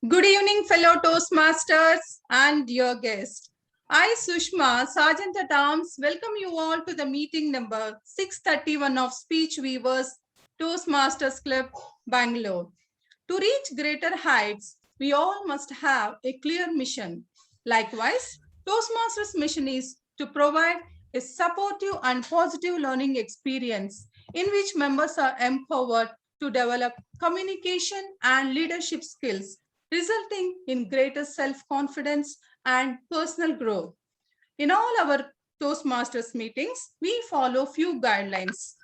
Good evening, fellow Toastmasters and dear guests. I, Sushma, Sergeant at Arms, welcome you all to the meeting number 631 of Speech Weavers Toastmasters Club, Bangalore. To reach greater heights, we all must have a clear mission. Likewise, Toastmasters' mission is to provide a supportive and positive learning experience in which members are empowered to develop communication and leadership skills, resulting in greater self-confidence and personal growth. In all our Toastmasters meetings, we follow few guidelines.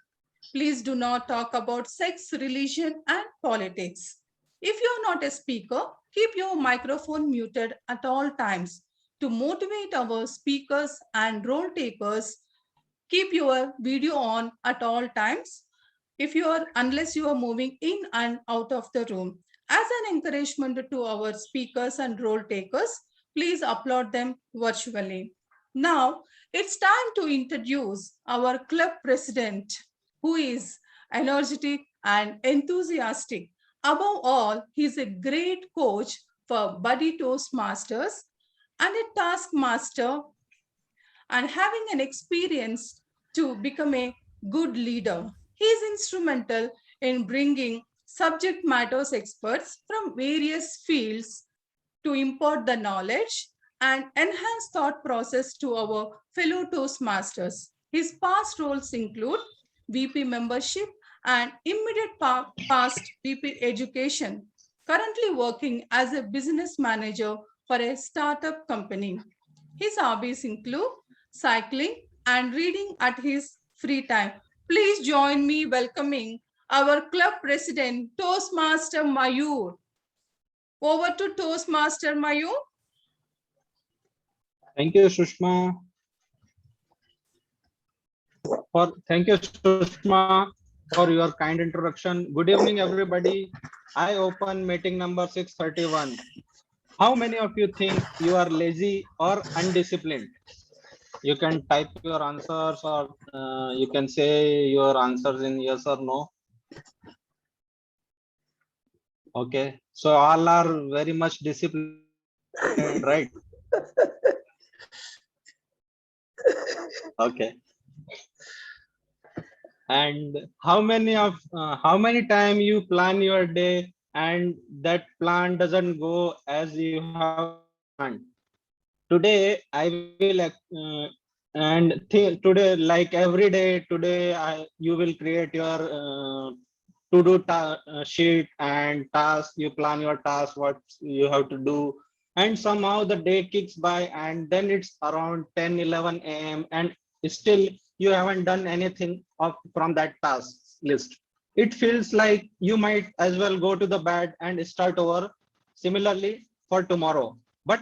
Please do not talk about sex, religion, and politics. If you are not a speaker, keep your microphone muted at all times. To motivate our speakers and role takers, keep your video on at all times unless you are moving in and out of the room. As an encouragement to our speakers and role takers, please upload them virtually. Now it's time to introduce our club president, who is energetic and enthusiastic. Above all, he's a great coach for Buddy Toastmasters and a taskmaster and having an experience to become a good leader. He is instrumental in bringing subject matters experts from various fields to impart the knowledge and enhance thought process to our fellow Toastmasters. His past roles include VP membership and immediate past VP education, currently working as a business manager for a startup company. His hobbies include cycling and reading at his free time. Please join me welcoming our club president, Toastmaster Mayur. Over to Toastmaster Mayur. Thank you, Sushma. Thank you, Sushma, for your kind introduction. Good evening, everybody. I open meeting number 631. How many of you think you are lazy or undisciplined? You can type your answers, or you can say your answers in yes or no. Okay, so all are very much disciplined, right? Okay. And how many time you plan your day and that plan doesn't go as you have planned? Today I will today, like every day, today you will create your sheet and task. You plan your task, what you have to do, and somehow the day kicks by, and then it's around 10-11 a.m. and still you haven't done anything from that task list. It feels like you might as well go to the bed and start over similarly for tomorrow, but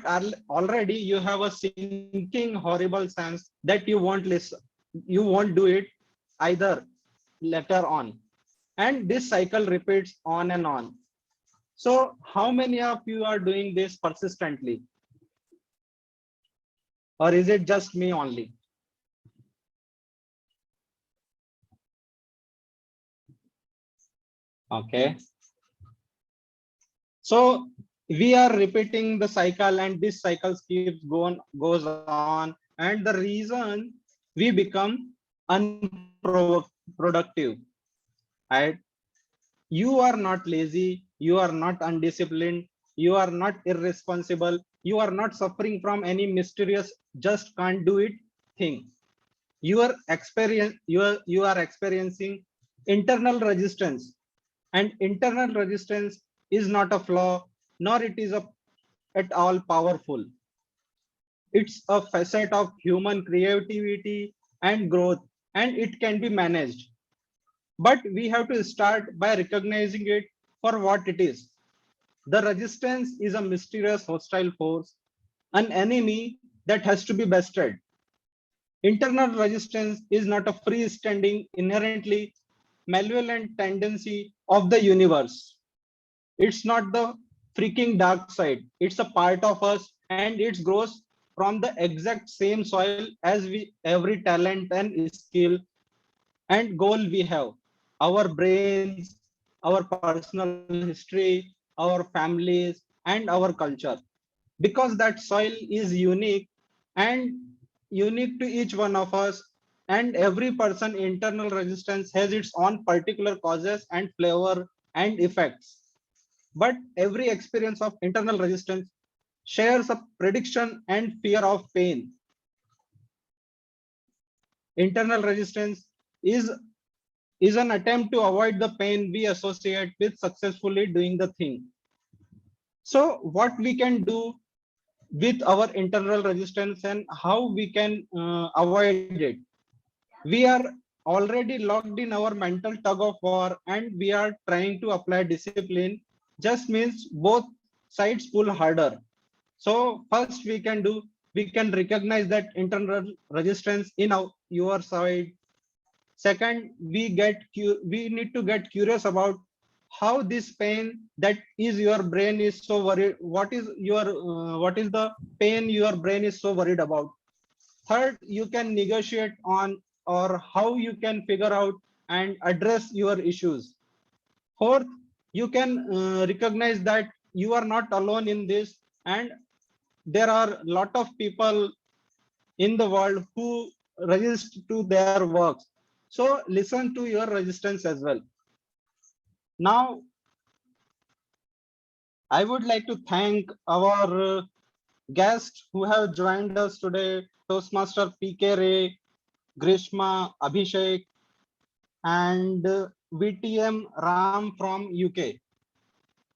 already you have a sinking horrible sense that you won't listen, you won't do it either later on, and this cycle repeats on and on. So how many of you are doing this persistently, or is it just me only? Okay, so we are repeating the cycle, and this cycle goes on, and the reason we become unproductive, right? You are not lazy, you are not undisciplined, you are not irresponsible, you are not suffering from any mysterious just can't do it thing. You are experiencing internal resistance, and internal resistance is not a flaw, nor it is at all powerful. It's a facet of human creativity and growth, and it can be managed. But we have to start by recognizing it for what it is. The resistance is a mysterious hostile force, an enemy that has to be bested. Internal resistance is not a freestanding, inherently malevolent tendency of the universe. It's not the freaking dark side. It's a part of us, and it grows from the exact same soil as every talent and skill and goal we have. Our brains, our personal history, our families, and our culture, because that soil is unique and unique to each one of us, and every person internal resistance has its own particular causes and flavor and effects. But every experience of internal resistance shares a prediction and fear of pain. Internal resistance is is an attempt to avoid the pain we associate with successfully doing the thing. So what we can do with our internal resistance and how we can avoid it? We are already locked in our mental tug of war, and we are trying to apply discipline, just means both sides pull harder. So first we can do, we can recognize that internal resistance in your side. Second, we need to get curious about how this pain that is your brain is so worried. What is the pain your brain is so worried about? Third, you can negotiate on or how you can figure out and address your issues. Fourth, you can recognize that you are not alone in this, and there are a lot of people in the world who resist to their works. So listen to your resistance as well. Now, I would like to thank our guests who have joined us today, Toastmaster PK Ray, Grishma, Abhishek, and VTM Ram from UK.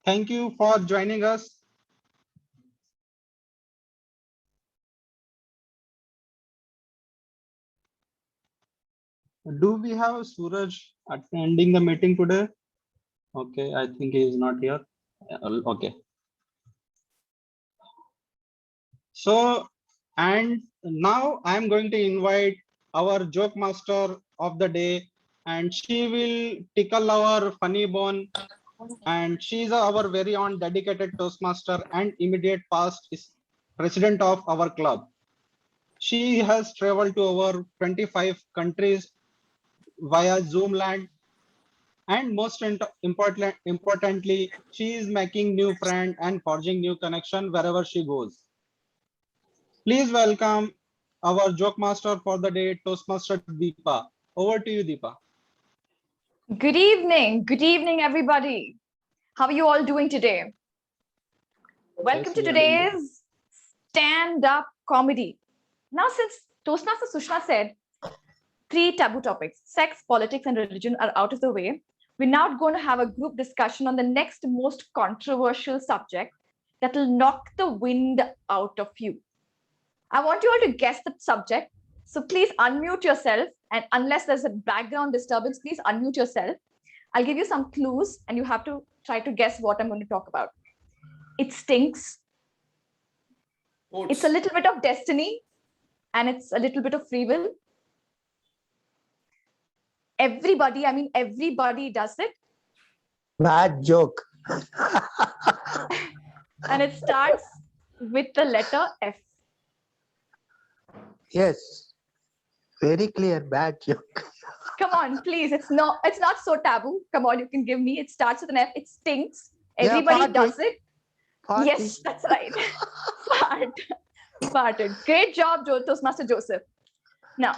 Thank you for joining us. Do we have Suraj attending the meeting today? Okay, I think he is not here. Okay. So, and now I'm going to invite our joke master of the day, and she will tickle our funny bone. And she is our very own dedicated Toastmaster and immediate past is president of our club. She has traveled to over 25 countries via Zoomland, and most importantly, she is making new friends and forging new connection wherever she goes. Please welcome our joke master for the day, Toastmaster Deepa. Over to you, Deepa. Good evening, everybody. How are you all doing today? Welcome to today's stand-up comedy. Now, since Toastmaster Sushma said 3 taboo topics, sex, politics, and religion, are out of the way, we're now going to have a group discussion on the next most controversial subject that will knock the wind out of you. I want you all to guess the subject. So please unmute yourself. And unless there's a background disturbance, please unmute yourself. I'll give you some clues and you have to try to guess what I'm going to talk about. It stinks. Oats. It's a little bit of destiny and it's a little bit of free will. Everybody does it. Bad joke. And it starts with the letter F. Yes. Very clear. Bad joke. Come on, please. It's not so taboo. Come on, you can give me. It starts with an F. It stinks. Yeah, Everybody party. does it. Party. Yes, that's right. Farted. Great job, Toastmaster Joseph. Now,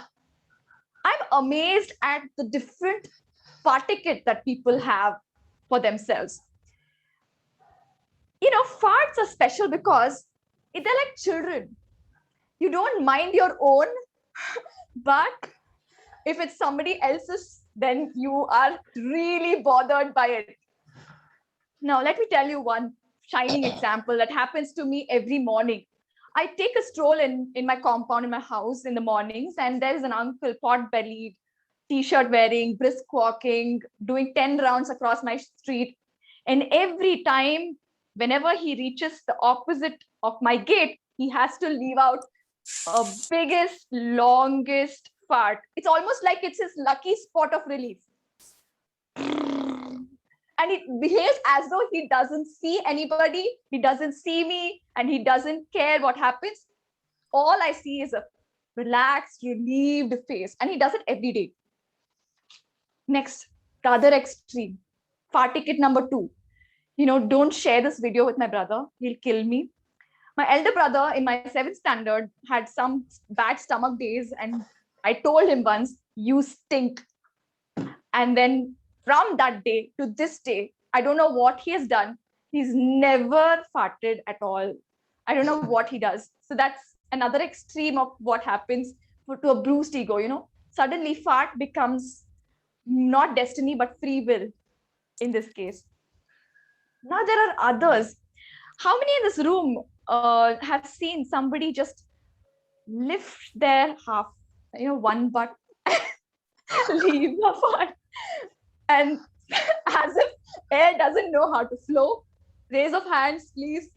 I'm amazed at the different party that people have for themselves. You know, farts are special because they're like children. You don't mind your own, but if it's somebody else's, then you are really bothered by it. Now, let me tell you one shining example that happens to me every morning. I take a stroll in my compound, in my house in the mornings, and there is an uncle, pot-bellied, t-shirt wearing, brisk walking, doing 10 rounds across my street. And every time, whenever he reaches the opposite of my gate, he has to leave out a biggest, longest fart. It's almost like it's his lucky spot of relief. And it behaves as though he doesn't see anybody, he doesn't see me, and he doesn't care what happens. All I see is a relaxed, relieved face, and he does it every day. Next, the other extreme, fart ticket number 2. don't share this video with my brother. He'll kill me. My elder brother in my 7th standard had some bad stomach days, and I told him once, "You stink." And then from that day to this day, I don't know what he has done. He's never farted at all. I don't know what he does. So that's another extreme of what happens to a bruised ego. Suddenly fart becomes not destiny, but free will in this case. Now there are others. How many in this room have seen somebody just lift their half, one butt, leave the fart, and as if air doesn't know how to flow? Raise of hands, please.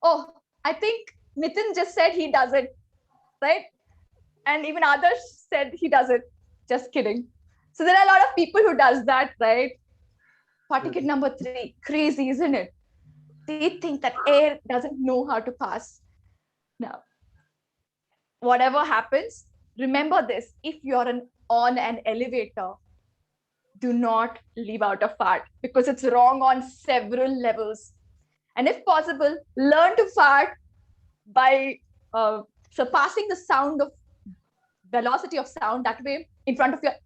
Oh, I think Nitin just said he does it, right? And even others said he does it. Just kidding. So there are a lot of people who does that, right? Party kid number 3, crazy, isn't it? They think that air doesn't know how to pass. Now, whatever happens, remember this: if you're on an elevator, do not leave out a fart, because it's wrong on several levels. And if possible, learn to fart by surpassing the sound of velocity of sound that way in front of your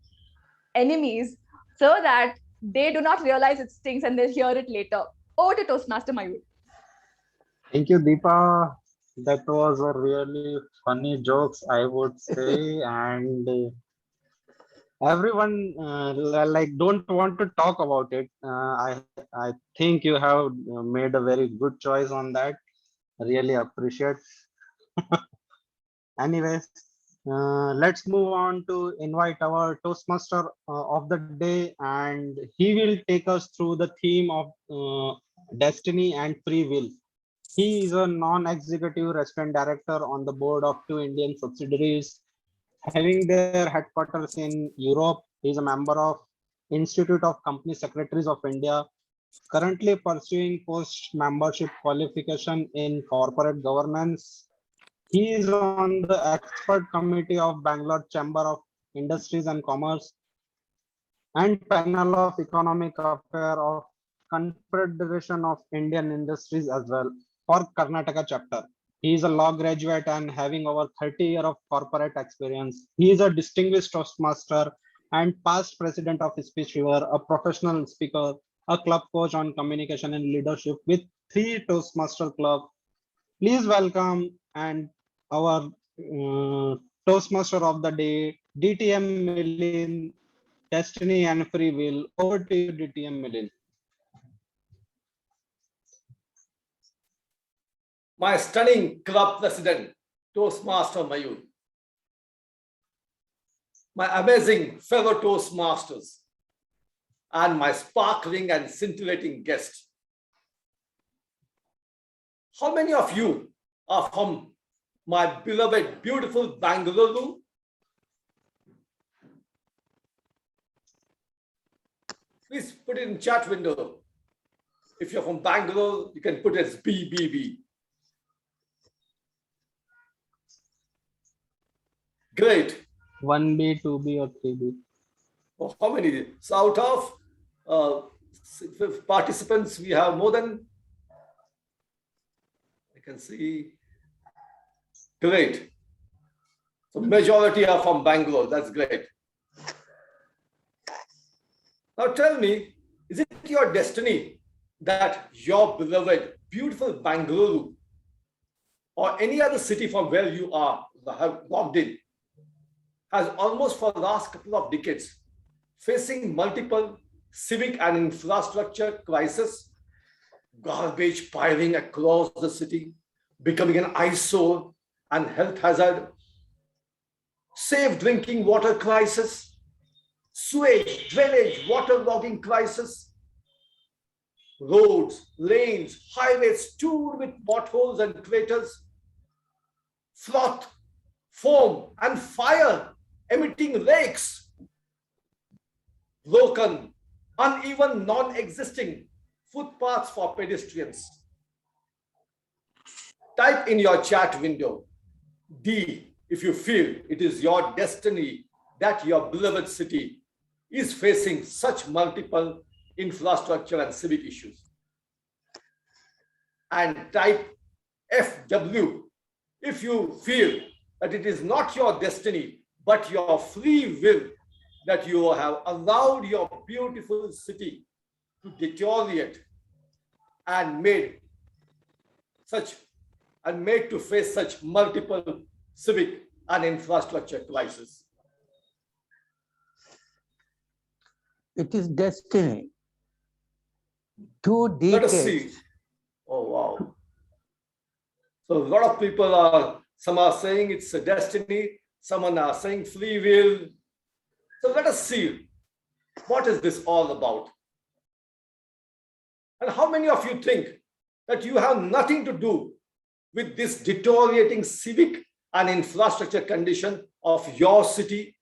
enemies, so that they do not realize it stinks and they'll hear it later. Over to Toastmaster Mayur. Thank you, Deepa. That was a really funny jokes, I would say, and everyone don't want to talk about it. I think you have made a very good choice on that. Really appreciate. Anyways, let's move on to invite our Toastmaster of the day, and he will take us through the theme of destiny and free will. He is a non-executive restaurant director on the board of 2 Indian subsidiaries, having their headquarters in Europe. He is a member of Institute of Company Secretaries of India, currently pursuing post-membership qualification in corporate governance. He is on the expert committee of Bangalore Chamber of Industries and Commerce and panel of economic affairs of Confederation of Indian Industries as well for Karnataka chapter. He is a law graduate and having over 30 years of corporate experience. He is a distinguished Toastmaster and past president of Speech Weaver, a professional speaker, a club coach on communication and leadership with 3 Toastmaster Club. Please welcome and our Toastmaster of the day, DTM Milind, Destiny and Free Will. Over to you, DTM Milind. My stunning club president, Toastmaster Mayur. My amazing fellow Toastmasters, and my sparkling and scintillating guest. How many of you are from my beloved, beautiful Bangalore? Please put it in chat window. If you're from Bangalore, you can put it as BBB. Great. 1B, 2B, or 3B. Oh, how many? So out of participants, we have more than, I can see. Great. So majority are from Bangalore. That's great. Now tell me, is it your destiny that your beloved, beautiful Bangalore or any other city from where you are have logged in has almost for the last couple of decades facing multiple civic and infrastructure crises, garbage piling across the city, becoming an eyesore and health hazard, safe drinking water crisis, sewage, drainage, waterlogging crisis, roads, lanes, highways strewn with potholes and craters, froth, foam, and fire emitting lakes, broken, uneven, non-existing footpaths for pedestrians. Type in your chat window, D, if you feel it is your destiny that your beloved city is facing such multiple infrastructure and civic issues. and type FW if you feel that it is not your destiny, but your free will, that you have allowed your beautiful city to deteriorate and made to face such multiple civic and infrastructure crises. It is destiny. 2 Let us decades. see. Oh, wow. So a lot of people some are saying it's a destiny, someone are saying free will. So let us see, what is this all about? And how many of you think that you have nothing to do with this deteriorating civic and infrastructure condition of your city?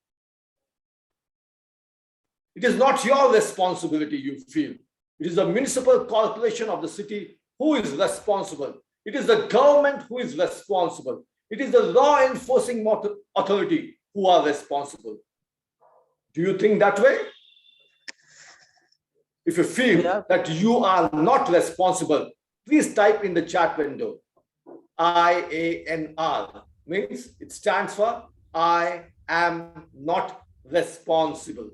It is not your responsibility, you feel. It is the municipal corporation of the city who is responsible. It is the government who is responsible. It is the law enforcing authority who are responsible. Do you think that way? If you feel that you are not responsible, please type in the chat window. IANR means it stands for I am not responsible.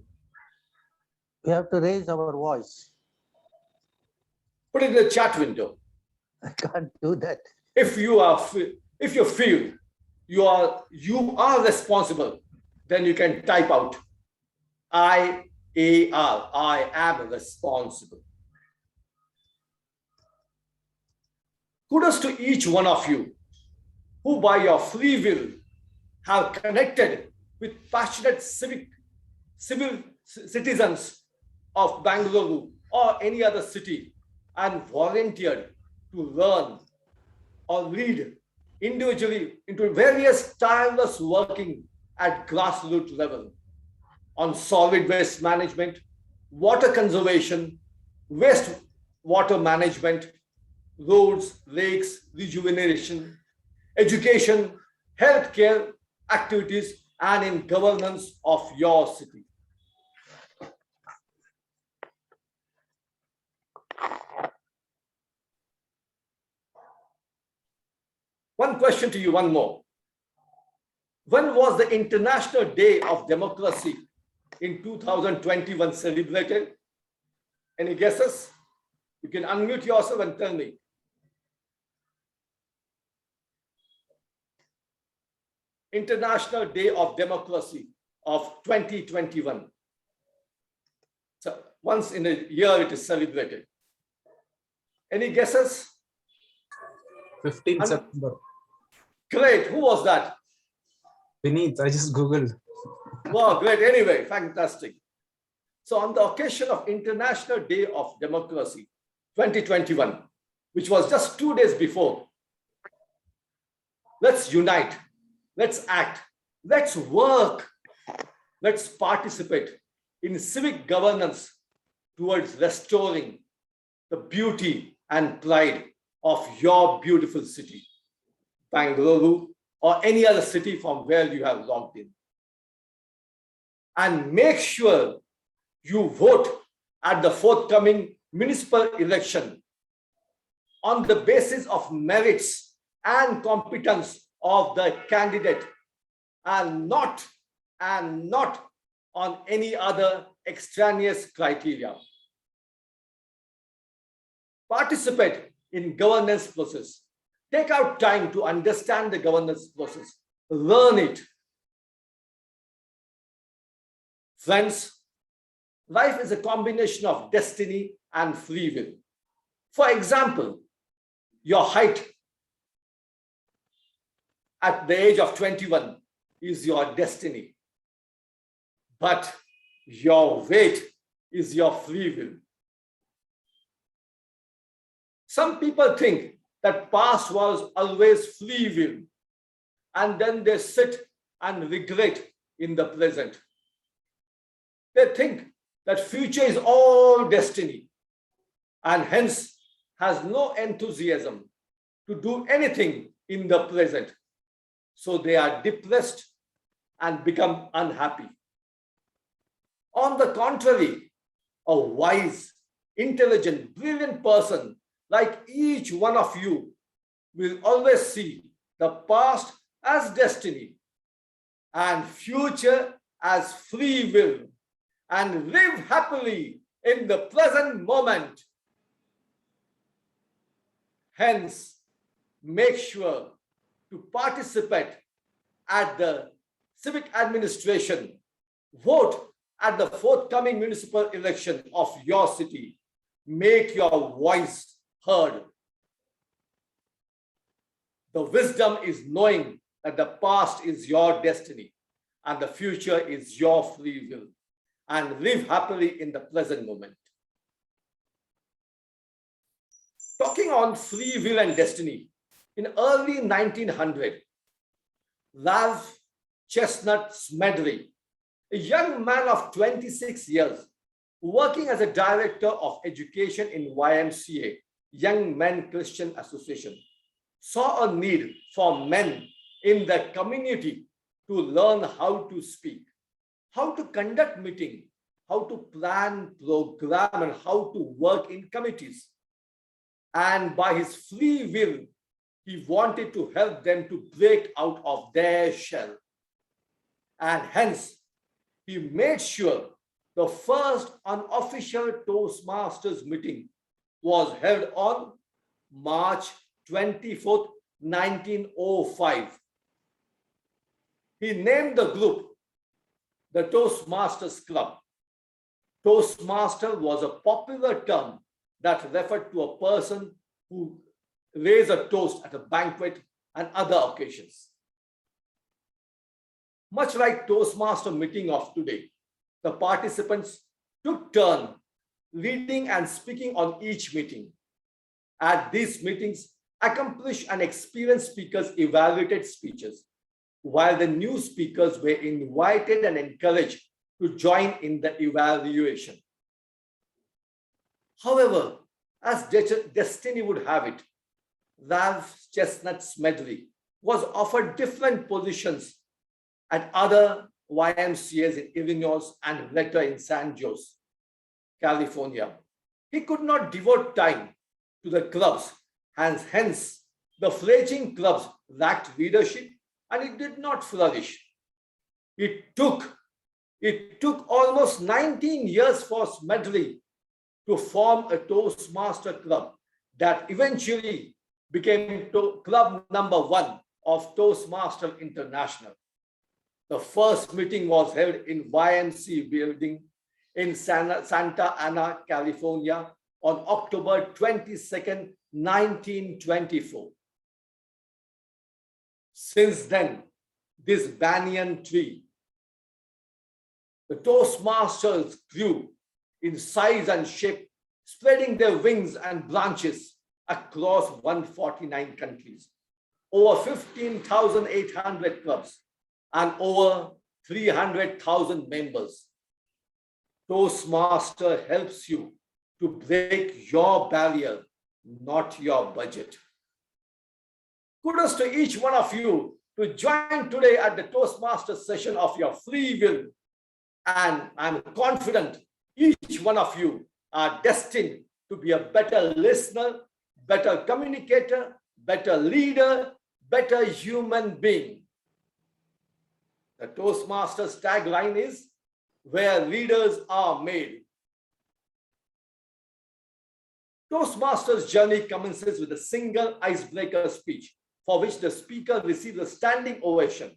We have to raise our voice. Put it in the chat window. I can't do that. If you feel you are responsible, then you can type out IAR, I am responsible. Kudos to each one of you who by your free will have connected with passionate civil citizens of Bangalore or any other city and volunteered to learn or lead individually into various tireless working at grassroots level on solid waste management, water conservation, waste water management, roads, lakes, rejuvenation, education, healthcare activities, and in governance of your city. One question to you, one more. When was the International Day of Democracy in 2021 celebrated? Any guesses? You can unmute yourself and tell me. International Day of Democracy of 2021. So once in a year it is celebrated. Any guesses? 15th September. Great. Who was that? Beneath, I just Googled. Wow, great. Anyway, fantastic. So on the occasion of International Day of Democracy 2021, which was just 2 days before, let's unite, let's act, let's work, let's participate in civic governance towards restoring the beauty and pride of your beautiful city, Bangalore, or any other city from where you have logged in. And make sure you vote at the forthcoming municipal election on the basis of merits and competence of the candidate and not on any other extraneous criteria. Participate in governance process. Take out time to understand the governance process. Learn it. Friends, life is a combination of destiny and free will. For example, your height at the age of 21 is your destiny, but your weight is your free will. Some people think that past was always free will, and then they sit and regret in the present. They think that future is all destiny and hence has no enthusiasm to do anything in the present. So they are depressed and become unhappy. On the contrary, a wise, intelligent, brilliant person like each one of you, will always see the past as destiny and future as free will, and live happily in the present moment. Hence, make sure to participate at the civic administration, vote at the forthcoming municipal election of your city. Make your voice heard. The wisdom is knowing that the past is your destiny and the future is your free will, and live happily in the present moment. Talking on free will and destiny, in early 1900, Ralph Chestnut Smedley, a young man of 26 years, working as a director of education in YMCA, Young Men Christian Association, saw a need for men in the community to learn how to speak, how to conduct meeting, how to plan, program, and how to work in committees. And by his free will, he wanted to help them to break out of their shell. And hence, he made sure the first unofficial Toastmasters meeting was held on March 24th, 1905. He named the group the Toastmasters Club. Toastmaster was a popular term that referred to a person who raised a toast at a banquet and other occasions. Much like Toastmaster meeting of today, the participants took turn reading and speaking on each meeting. At these meetings, accomplished and experienced speakers evaluated speeches, while the new speakers were invited and encouraged to join in the evaluation. However, as destiny would have it, Ralph Chestnut Smedley was offered different positions at other YMCAs in Illinois and later in San Jose, California. He could not devote time to the clubs, and hence the fledgling clubs lacked leadership and it did not flourish. It took almost 19 years for Smedley to form a Toastmaster club that eventually became club number 1 of Toastmaster International. The first meeting was held in YMCA building in Santa Ana, California on October 22nd, 1924. Since then, this banyan tree, the Toastmasters grew in size and shape, spreading their wings and branches across 149 countries, over 15,800 clubs, and over 300,000 members. Toastmaster helps you to break your barrier, not your budget. Kudos to each one of you to join today at the Toastmaster session of your free will. And I'm confident each one of you are destined to be a better listener, better communicator, better leader, better human being. The Toastmasters tagline is, where leaders are made. Toastmasters' journey commences with a single icebreaker speech, for which the speaker receives a standing ovation.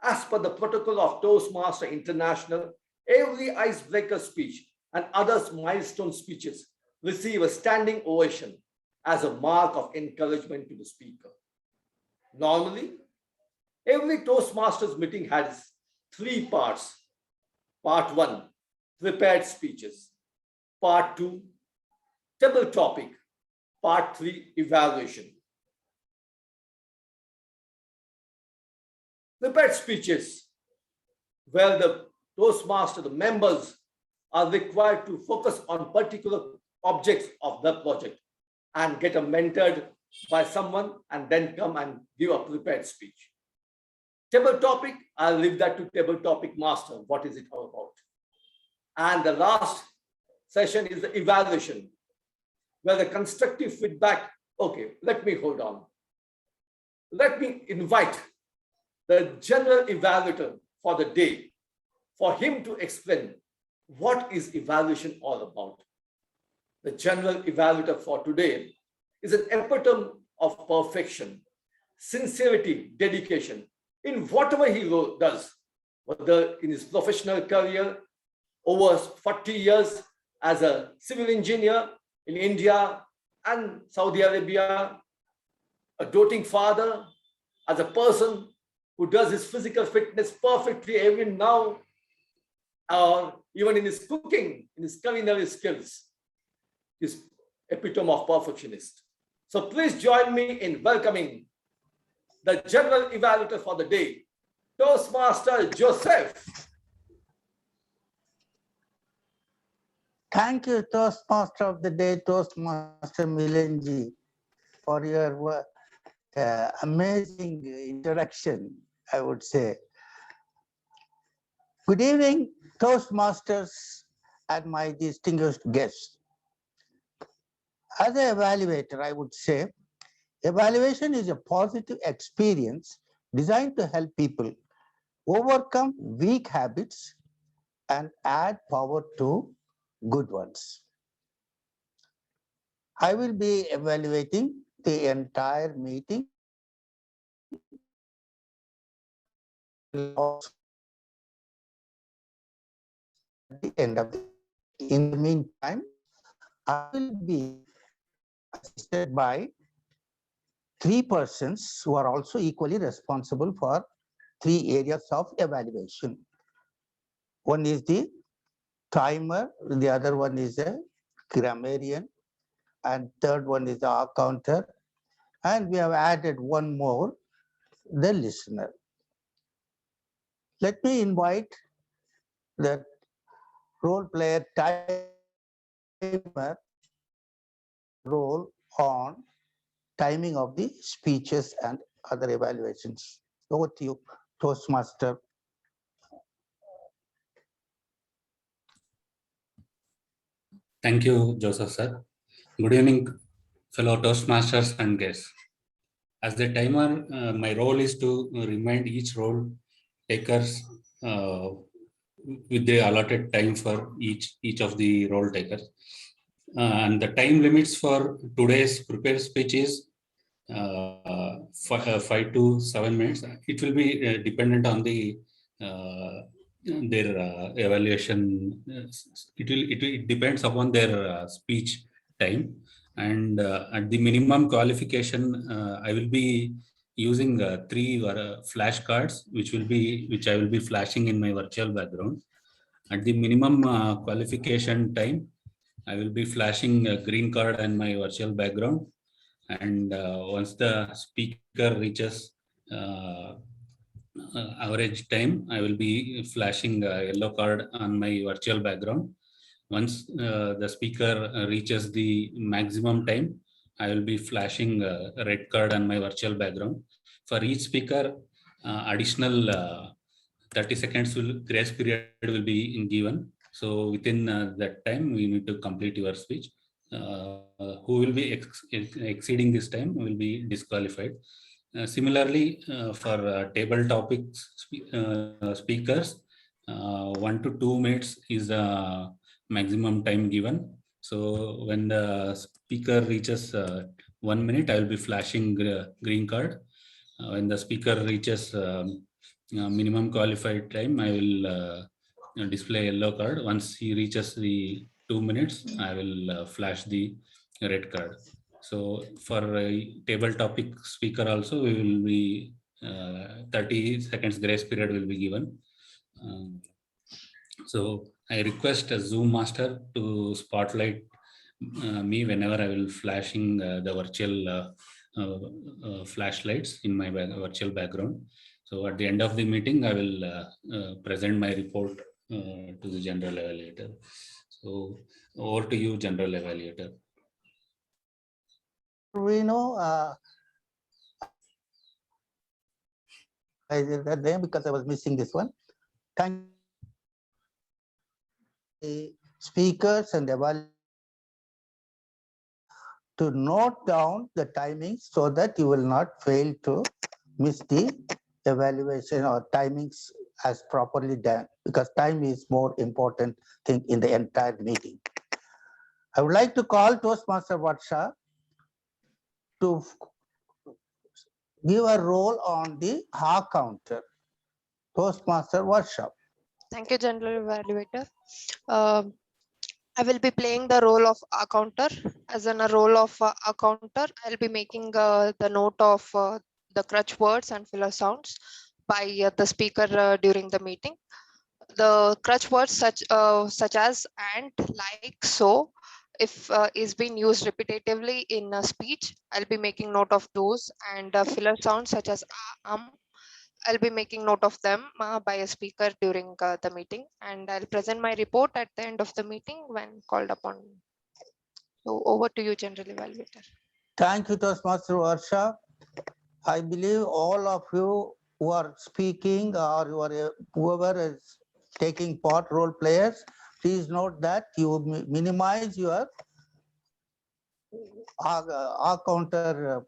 As per the protocol of Toastmaster International, every icebreaker speech and other milestone speeches receive a standing ovation as a mark of encouragement to the speaker. Normally, every Toastmasters meeting has 3 parts. Part 1, prepared speeches. Part 2, table topic. Part 3, evaluation. Prepared speeches, where the Toastmaster, the members, are required to focus on particular objects of the project and get mentored by someone and then come and give a prepared speech. Table topic, I'll leave that to table topic master. What is it all about? And the last session is the evaluation, where the constructive feedback, okay, let me hold on. Let me invite the general evaluator for the day for him to explain what is evaluation all about. The general evaluator for today is an epitome of perfection, sincerity, dedication in whatever he does, whether in his professional career, over 40 years as a civil engineer in India and Saudi Arabia, a doting father, as a person who does his physical fitness perfectly even now, or even in his cooking, in his culinary skills, is epitome of perfectionist. So please join me in welcoming the general evaluator for the day, Toastmaster Joseph. Thank you, Toastmaster of the Day, Toastmaster Milenji, for your amazing introduction, I would say. Good evening, Toastmasters and my distinguished guests. As an evaluator, I would say, evaluation is a positive experience designed to help people overcome weak habits and add power to good ones. I will be evaluating the entire meeting. At the end of in the meantime, I will be assisted by 3 persons who are also equally responsible for 3 areas of evaluation. One is the timer, the other one is a grammarian, and third one is the accountant, and we have added one more, the listener. Let me invite the role player timer role on timing of the speeches and other evaluations. Over to you, Toastmaster. Thank you, Joseph sir. Good evening, fellow Toastmasters and guests. As the timer, my role is to remind each role takers with the allotted time for each of the role takers. And the time limits for today's prepared speech is 5 to 7 minutes. It will be dependent on the their evaluation. It depends upon their speech time, and at the minimum qualification, I will be using 3 flashcards, which I will be flashing in my virtual background. At the minimum qualification time, I will be flashing a green card and my virtual background. And once the speaker reaches average time, I will be flashing a yellow card on my virtual background. Once the speaker reaches the maximum time, I will be flashing a red card on my virtual background. For each speaker, additional 30 seconds grace period will be given. So within that time, we need to complete your speech. Who will be exceeding this time will be disqualified. Similarly, for table topics speakers, 1 to 2 minutes is the maximum time given. So when the speaker reaches 1 minute, I will be flashing green card. When the speaker reaches minimum qualified time, I will display yellow card. Once he reaches the 2 minutes, I will flash the red card. So for a table topic speaker also, we will be 30 seconds grace period will be given. So I request a Zoom master to spotlight me whenever I will flashing the virtual flashlights in my virtual background. So at the end of the meeting, I will present my report to the general evaluator. So over to you, general evaluator. We know that name because I was missing this one. Thank you, speakers and evaluators to note down the timings so that you will not fail to miss the evaluation or timings as properly done, because time is more important thing in the entire meeting. I would like to call Toastmaster Vatsha to give a role on the Ha counter. Toastmaster Vatsha. Thank you, General Evaluator. I will be playing the role of accounter. As in a role of accounter, I'll be making the note of the crutch words and filler sounds by the speaker during the meeting. The crutch words such as and, like, so, if is being used repetitively in a speech, I'll be making note of those, and filler sounds such as I'll be making note of them by a speaker during the meeting, and I'll present my report at the end of the meeting when called upon. So over to you, General Evaluator. Thank you, Toastmaster Varsha. I believe all of you who are speaking or whoever is taking part, role players, please note that you minimize your counter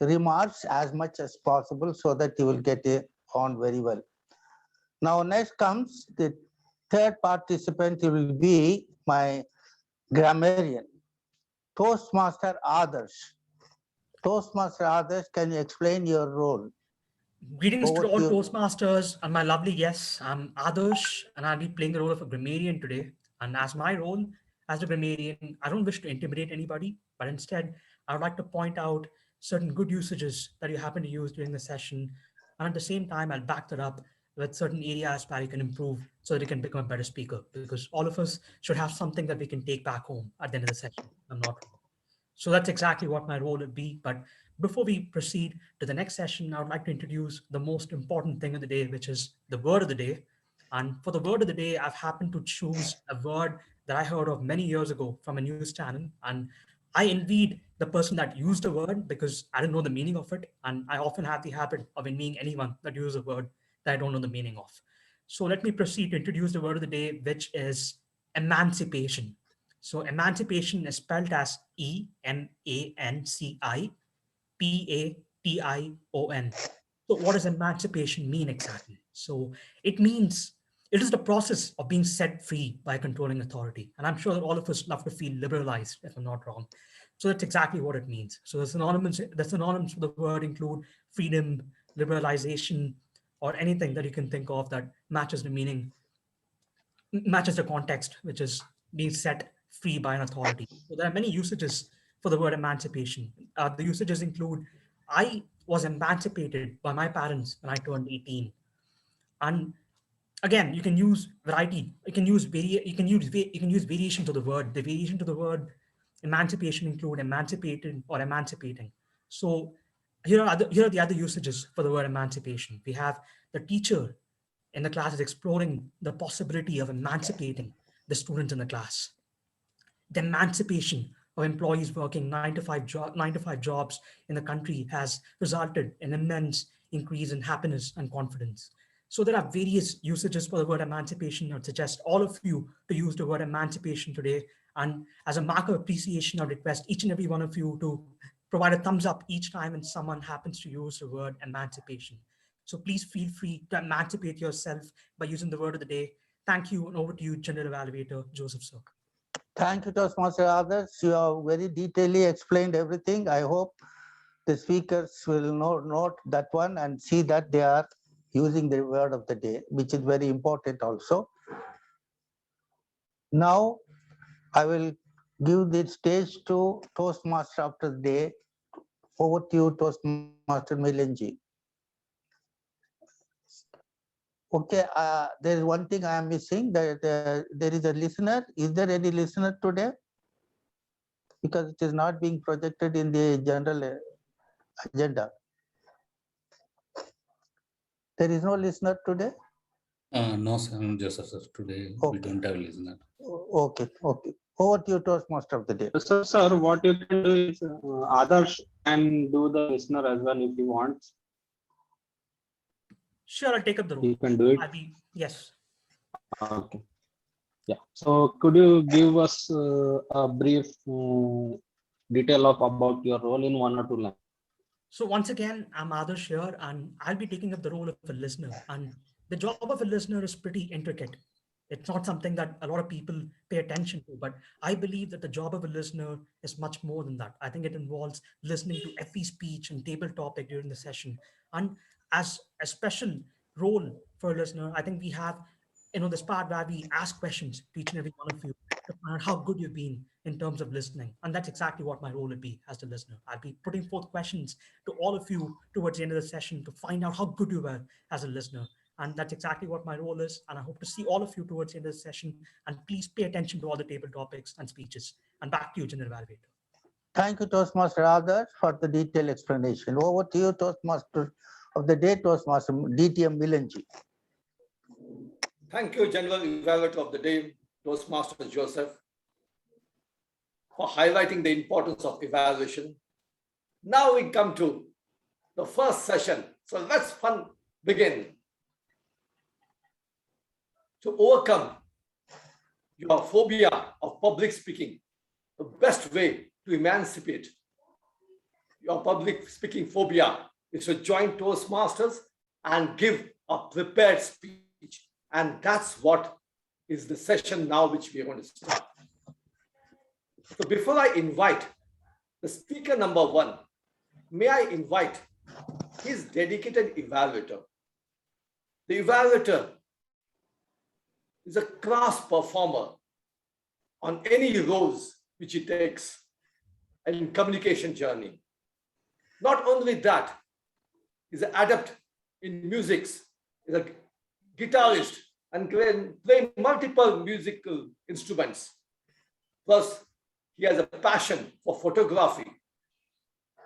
remarks as much as possible so that you will get it on very well. Now, next comes the third participant. He will be my grammarian, Toastmaster Adarsh. Toastmaster Adarsh, can you explain your role? Greetings Over to all to you. Toastmasters and my lovely guests. I'm Adarsh and I'll be playing the role of a grammarian today. And as my role as a grammarian, I don't wish to intimidate anybody, but instead I would like to point out certain good usages that you happen to use during the session. And at the same time, I'll back that up with certain areas where you can improve so that you can become a better speaker, because all of us should have something that we can take back home at the end of the session. I'm not wrong. So that's exactly what my role would be. But before we proceed to the next session, I would like to introduce the most important thing of the day, which is the word of the day. And for the word of the day, I've happened to choose a word that I heard of many years ago from a news channel. And I envied the person that used the word because I didn't know the meaning of it. And I often have the habit of envying anyone that uses a word that I don't know the meaning of. So let me proceed to introduce the word of the day, which is emancipation. So emancipation is spelled as EMANCIPATION. So what does emancipation mean exactly? So it means it is the process of being set free by controlling authority. And I'm sure that all of us love to feel liberalized, if I'm not wrong. So that's exactly what it means. So the synonyms for the word include freedom, liberalization, or anything that you can think of that matches the meaning, matches the context, which is being set free by an authority. So there are many usages for the word emancipation. The usages include, I was emancipated by my parents when I turned 18. And again, you can use variety. You can use variations of the word. The variation to the word emancipation include emancipated or emancipating. So here are the other usages for the word emancipation. We have the teacher in the class is exploring the possibility of emancipating the students in the class. The emancipation of employees working 9 to 5 jobs in the country has resulted in immense increase in happiness and confidence. So there are various usages for the word emancipation. I would suggest all of you to use the word emancipation today. And as a mark of appreciation, I request each and every one of you to provide a thumbs up each time when someone happens to use the word emancipation. So please feel free to emancipate yourself by using the word of the day. Thank you, and over to you, General Evaluator Joseph Sir. Thank you, Toastmaster Adarsh. You have very detailedly explained everything. I hope the speakers will note that one and see that they are using the word of the day, which is very important also. Now, I will give the stage to Toastmaster after the day. Over to you, Toastmaster Milenji. Okay, there is one thing I am missing, that there is a listener. Is there any listener today? Because it is not being projected in the general agenda. There is no listener today? No, sir, Joseph, sir. Today we Okay. don't have a listener. Okay. Over to you, Toastmaster of the day. So, sir, what you can do is Adarsh can do the listener as well if he wants. Sure, I'll take up the role. You can do it. Yes. Okay. Yeah. So, could you give us a brief detail of about your role in 1 or 2 lines. So once again, I'm Adarsh here, and I'll be taking up the role of a listener. And the job of a listener is pretty intricate. It's not something that a lot of people pay attention to, but I believe that the job of a listener is much more than that. I think it involves listening to every speech and table topic during the session. And as a special role for a listener, I think we have, this part where we ask questions to each and every one of you to find out how good you've been in terms of listening. And that's exactly what my role would be as the listener. I'll be putting forth questions to all of you towards the end of the session to find out how good you were as a listener. And that's exactly what my role is. And I hope to see all of you towards the end of the session. And please pay attention to all the table topics and speeches. And back to you, General Evaluator. Thank you, Toastmaster Adarsh, for the detailed explanation. Over to you, Toastmaster of the day, Toastmaster DTM Milanji. Thank you, General Evaluator of the Day, Toastmaster Joseph, for highlighting the importance of evaluation. Now we come to the first session. So let's begin. To overcome your phobia of public speaking, the best way to emancipate your public speaking phobia is to join Toastmasters and give a prepared speech. And that's what is the session now which we are going to start. So before I invite the speaker number 1, may I invite his dedicated evaluator. The evaluator is a class performer on any roles which he takes in communication journey. Not only that, he's an adept in music, he's a guitarist and can play multiple musical instruments. Plus, he has a passion for photography.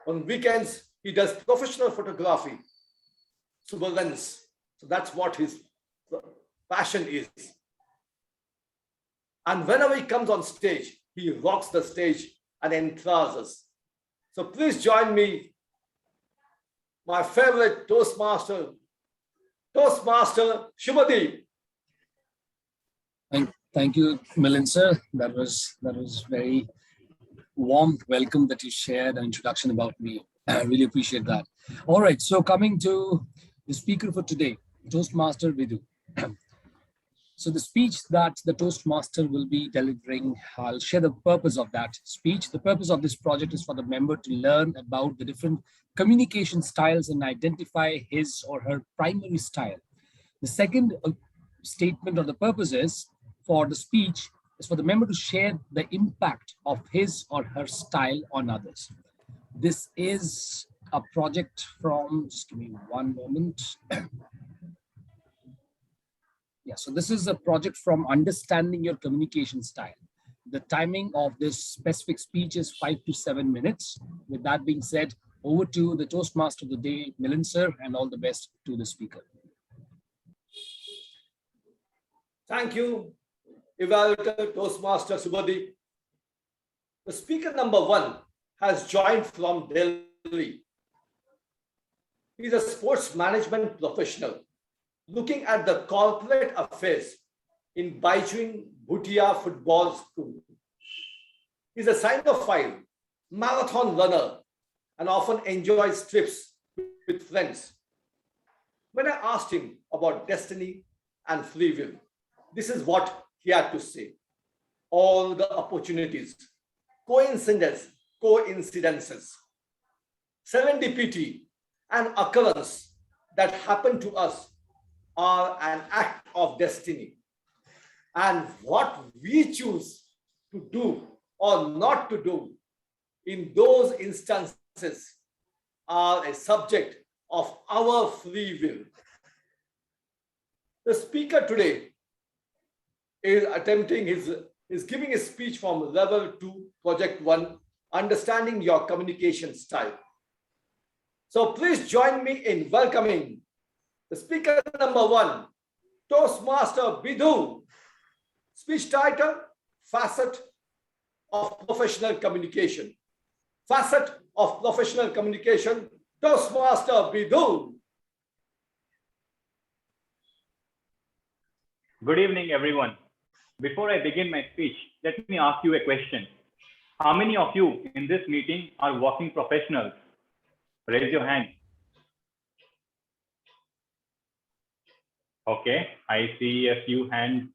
On weekends, he does professional photography, surveillance. So that's what his passion is. And whenever he comes on stage, he rocks the stage and enthralls us. So please join me, my favorite Toastmaster, Shubhadeep. Thank you, Milind sir. That was very warm welcome that you shared an introduction about me. I really appreciate that. All right, so coming to the speaker for today, Toastmaster Vidhu. So the speech that the Toastmaster will be delivering, I'll share the purpose of that speech. The purpose of this project is for the member to learn about the different communication styles and identify his or her primary style. The second statement of the purpose is for the speech is for the member to share the impact of his or her style on others. This is a project from, just give me one moment. Yeah, so this is a project from Understanding Your Communication Style. The timing of this specific speech is 5 to 7 minutes. With that being said, over to the Toastmaster of the day, Milind sir, and all the best to the speaker. Thank you, Evaluator Toastmaster Shubhadeep. The speaker number 1 has joined from Delhi. He's a sports management professional looking at the corporate affairs in Baichung Bhutia Football School. He's a Sinophile, marathon runner, and often enjoys trips with friends. When I asked him about destiny and free will, this is what he had to say. All the opportunities, coincidences, serendipity, and occurrence that happen to us are an act of destiny. And what we choose to do or not to do in those instances are a subject of our free will. The speaker today is giving a speech from Level 2, Project 1, Understanding Your Communication Style. So please join me in welcoming the speaker number 1, Toastmaster Vidhu. Speech title, Facet of Professional Communication. Facet of Professional Communication, Toastmaster Vidhu. Good evening, everyone. Before I begin my speech, let me ask you a question. How many of you in this meeting are working professionals? Raise your hand. Okay, I see a few hands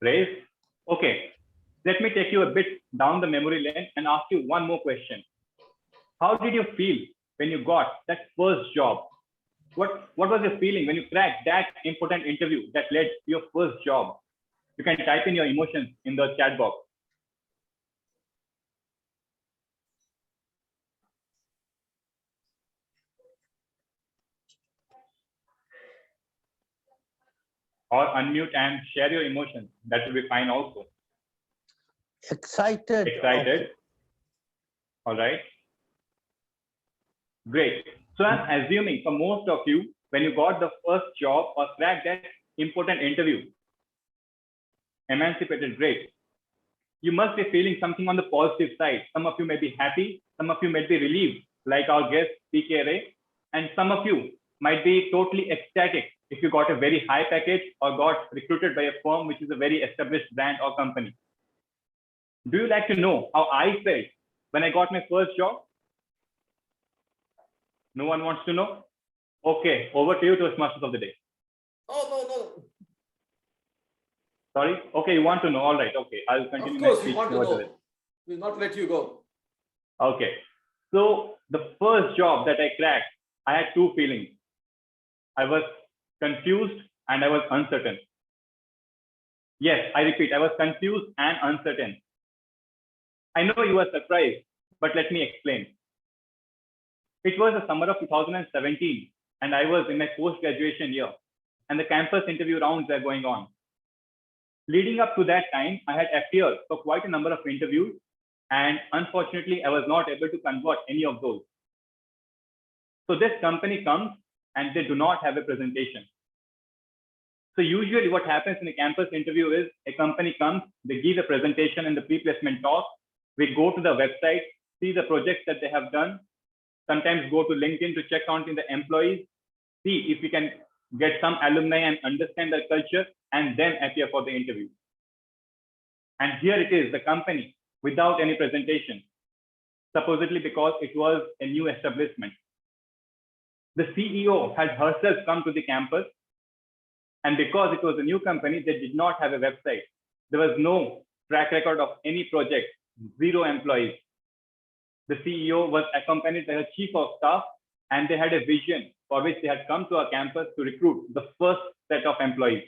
raised. Okay, let me take you a bit down the memory lane and ask you one more question. How did you feel when you got that first job? What was your feeling when you cracked that important interview that led to your first job? You can type in your emotions in the chat box. Or unmute and share your emotions. That will be fine also. Excited. Excited. All right. Great. So I'm assuming for most of you, when you got the first job or cracked that important interview, emancipated, great. You must be feeling something on the positive side. Some of you may be happy, some of you may be relieved, like our guest PK Ray, and some of you might be totally ecstatic if you got a very high package or got recruited by a firm which is a very established brand or company. Do you like to know how I felt when I got my first job? No one wants to know? Okay, over to you, Toastmasters of the day. Oh, no. Sorry? Okay, you want to know. All right. Okay, I'll continue. Of course, my we speech. want to know. We'll not let you go. Okay. So the first job that I cracked, I had two feelings. I was confused and I was uncertain. Yes, I repeat, I was confused and uncertain. I know you are surprised, but let me explain. It was the summer of 2017 and I was in my post-graduation year and the campus interview rounds are going on. Leading up to that time, I had appeared for quite a number of interviews and unfortunately, I was not able to convert any of those. So this company comes and they do not have a presentation. So usually what happens in a campus interview is a company comes, they give a presentation in the pre-placement talk. We go to the website, see the projects that they have done, sometimes go to LinkedIn to check out in the employees, see if we can get some alumni and understand their culture, and then appear for the interview. And here it is, the company without any presentation, supposedly because it was a new establishment. The CEO had herself come to the campus, and because it was a new company, they did not have a website. There was no track record of any project, 0 employees. The CEO was accompanied by her chief of staff, and they had a vision for which they had come to our campus to recruit the first set of employees.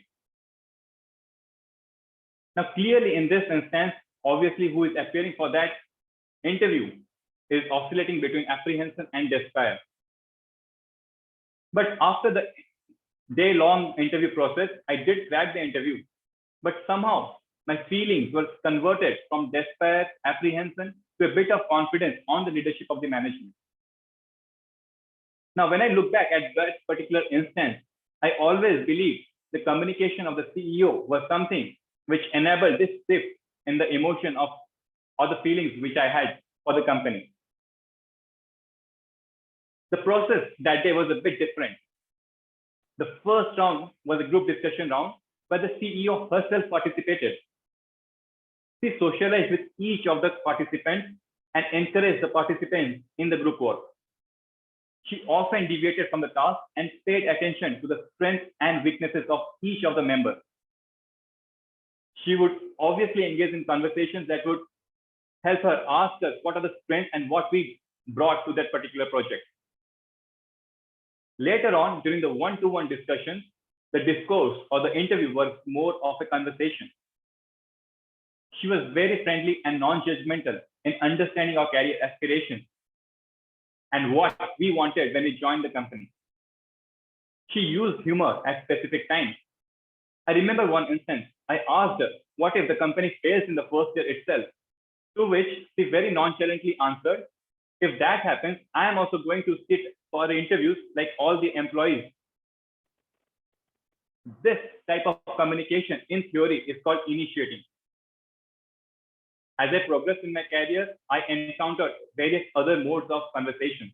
Now, clearly in this instance, obviously who is appearing for that interview is oscillating between apprehension and despair. But after the day-long interview process, I did crack the interview, but somehow my feelings were converted from despair, apprehension to a bit of confidence on the leadership of the management. Now, when I look back at that particular instance, I always believed the communication of the CEO was something which enabled this shift in the emotion of or the feelings which I had for the company. The process that day was a bit different. The first round was a group discussion round where the CEO herself participated. She socialized with each of the participants and encouraged the participants in the group work. She often deviated from the task and paid attention to the strengths and weaknesses of each of the members. She would obviously engage in conversations that would help her ask us what are the strengths and what we brought to that particular project. Later on, during the one-to-one discussion, the discourse or the interview was more of a conversation. She was very friendly and non-judgmental in understanding our career aspirations and what we wanted when we joined the company. She used humor at specific times. I remember one instance, I asked her, what if the company fails in the first year itself? To which she very nonchalantly answered, if that happens, I am also going to sit for the interviews like all the employees. This type of communication in theory is called initiating. As I progressed in my career, I encountered various other modes of conversation.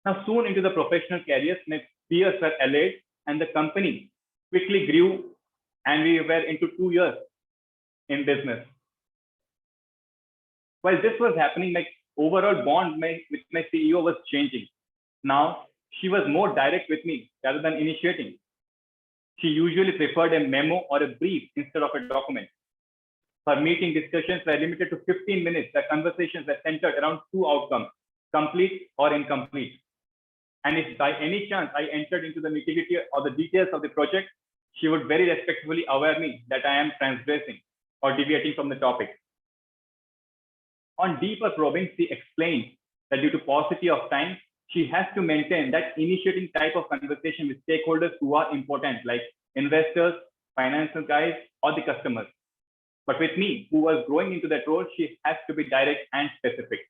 Now, soon into the professional careers, my peers were allayed and the company quickly grew and we were into 2 years in business. While this was happening, my overall bond with my CEO was changing. Now she was more direct with me rather than initiating. She usually preferred a memo or a brief instead of a document. Her meeting discussions were limited to 15 minutes. The conversations were centered around two outcomes, complete or incomplete. And if by any chance I entered into the nitty-gritty or the details of the project, she would very respectfully aware me that I am transgressing or deviating from the topic. On deeper probing, she explained that due to paucity of time, she has to maintain that initiating type of conversation with stakeholders who are important, like investors, financial guys, or the customers. But with me, who was growing into that role, she has to be direct and specific.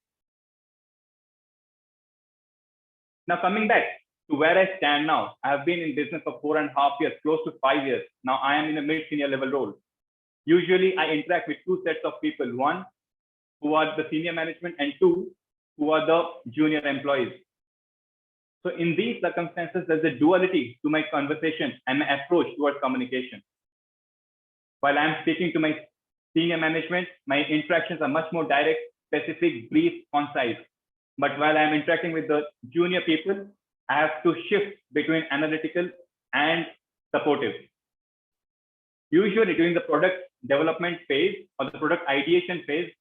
Now, coming back to where I stand now, I have been in business for 4.5 years, close to 5 years. Now I am in a mid-senior level role. Usually I interact with two sets of people, one who are the senior management and two who are the junior employees. So in these circumstances, there's a duality to my conversation and my approach towards communication. While I'm speaking to my senior management, my interactions are much more direct, specific, brief, concise. But while I'm interacting with the junior people, I have to shift between analytical and supportive. Usually during the product development phase or the product ideation phase,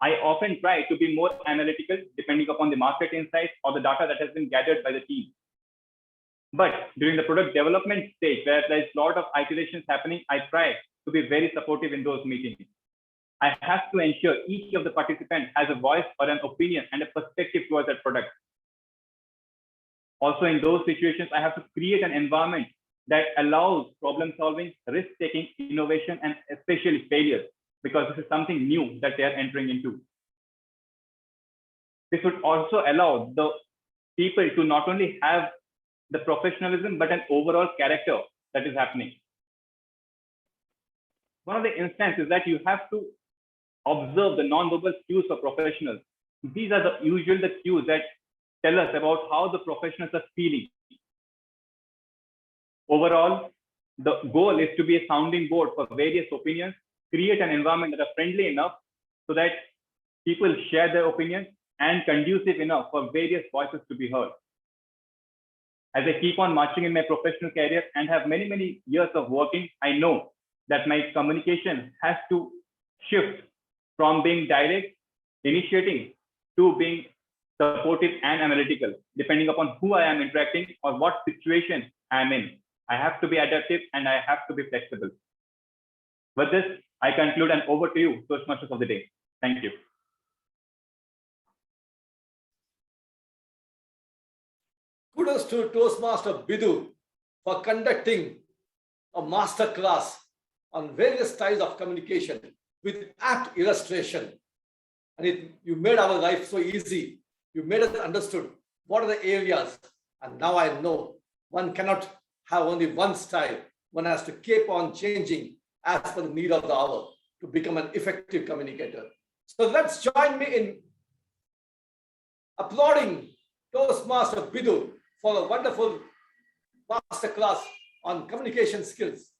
I often try to be more analytical depending upon the market insights or the data that has been gathered by the team. But during the product development stage, where there's a lot of iterations happening, I try to be very supportive in those meetings. I have to ensure each of the participants has a voice or an opinion and a perspective towards that product. Also in those situations, I have to create an environment that allows problem solving, risk taking, innovation, and especially failure, because this is something new that they are entering into. This would also allow the people to not only have the professionalism, but an overall character that is happening. One of the instances that you have to observe the non-verbal cues for professionals. These are usually the cues that tell us about how the professionals are feeling. Overall, the goal is to be a sounding board for various opinions, create an environment that are friendly enough so that people share their opinions and conducive enough for various voices to be heard. As I keep on marching in my professional career and have many, many years of working, I know that my communication has to shift from being direct, initiating, to being supportive and analytical, depending upon who I am interacting or what situation I am in. I have to be adaptive and I have to be flexible. With this, I conclude and over to you, Toastmasters of the day. Thank you. Kudos to Toastmaster Bidu for conducting a master class on various styles of communication with apt illustration. And you made our life so easy. You made us understood what are the areas. And now I know one cannot have only one style. One has to keep on changing as per the need of the hour to become an effective communicator. So let's join me in applauding Toastmaster Bidu for a wonderful master class on communication skills.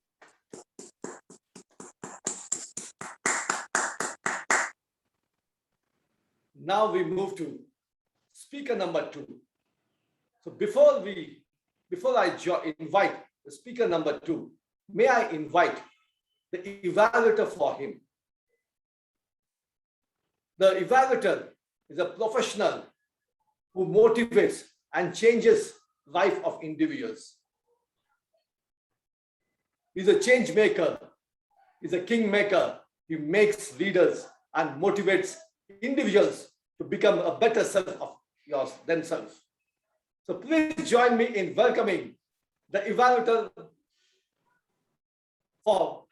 Now we move to speaker number 2. So before I invite the speaker number 2, may I invite the evaluator for him. The evaluator is a professional who motivates and changes life of individuals. He's a change maker. He's a king maker. He makes leaders and motivates individuals to become a better self of themselves. So please join me in welcoming the evaluator for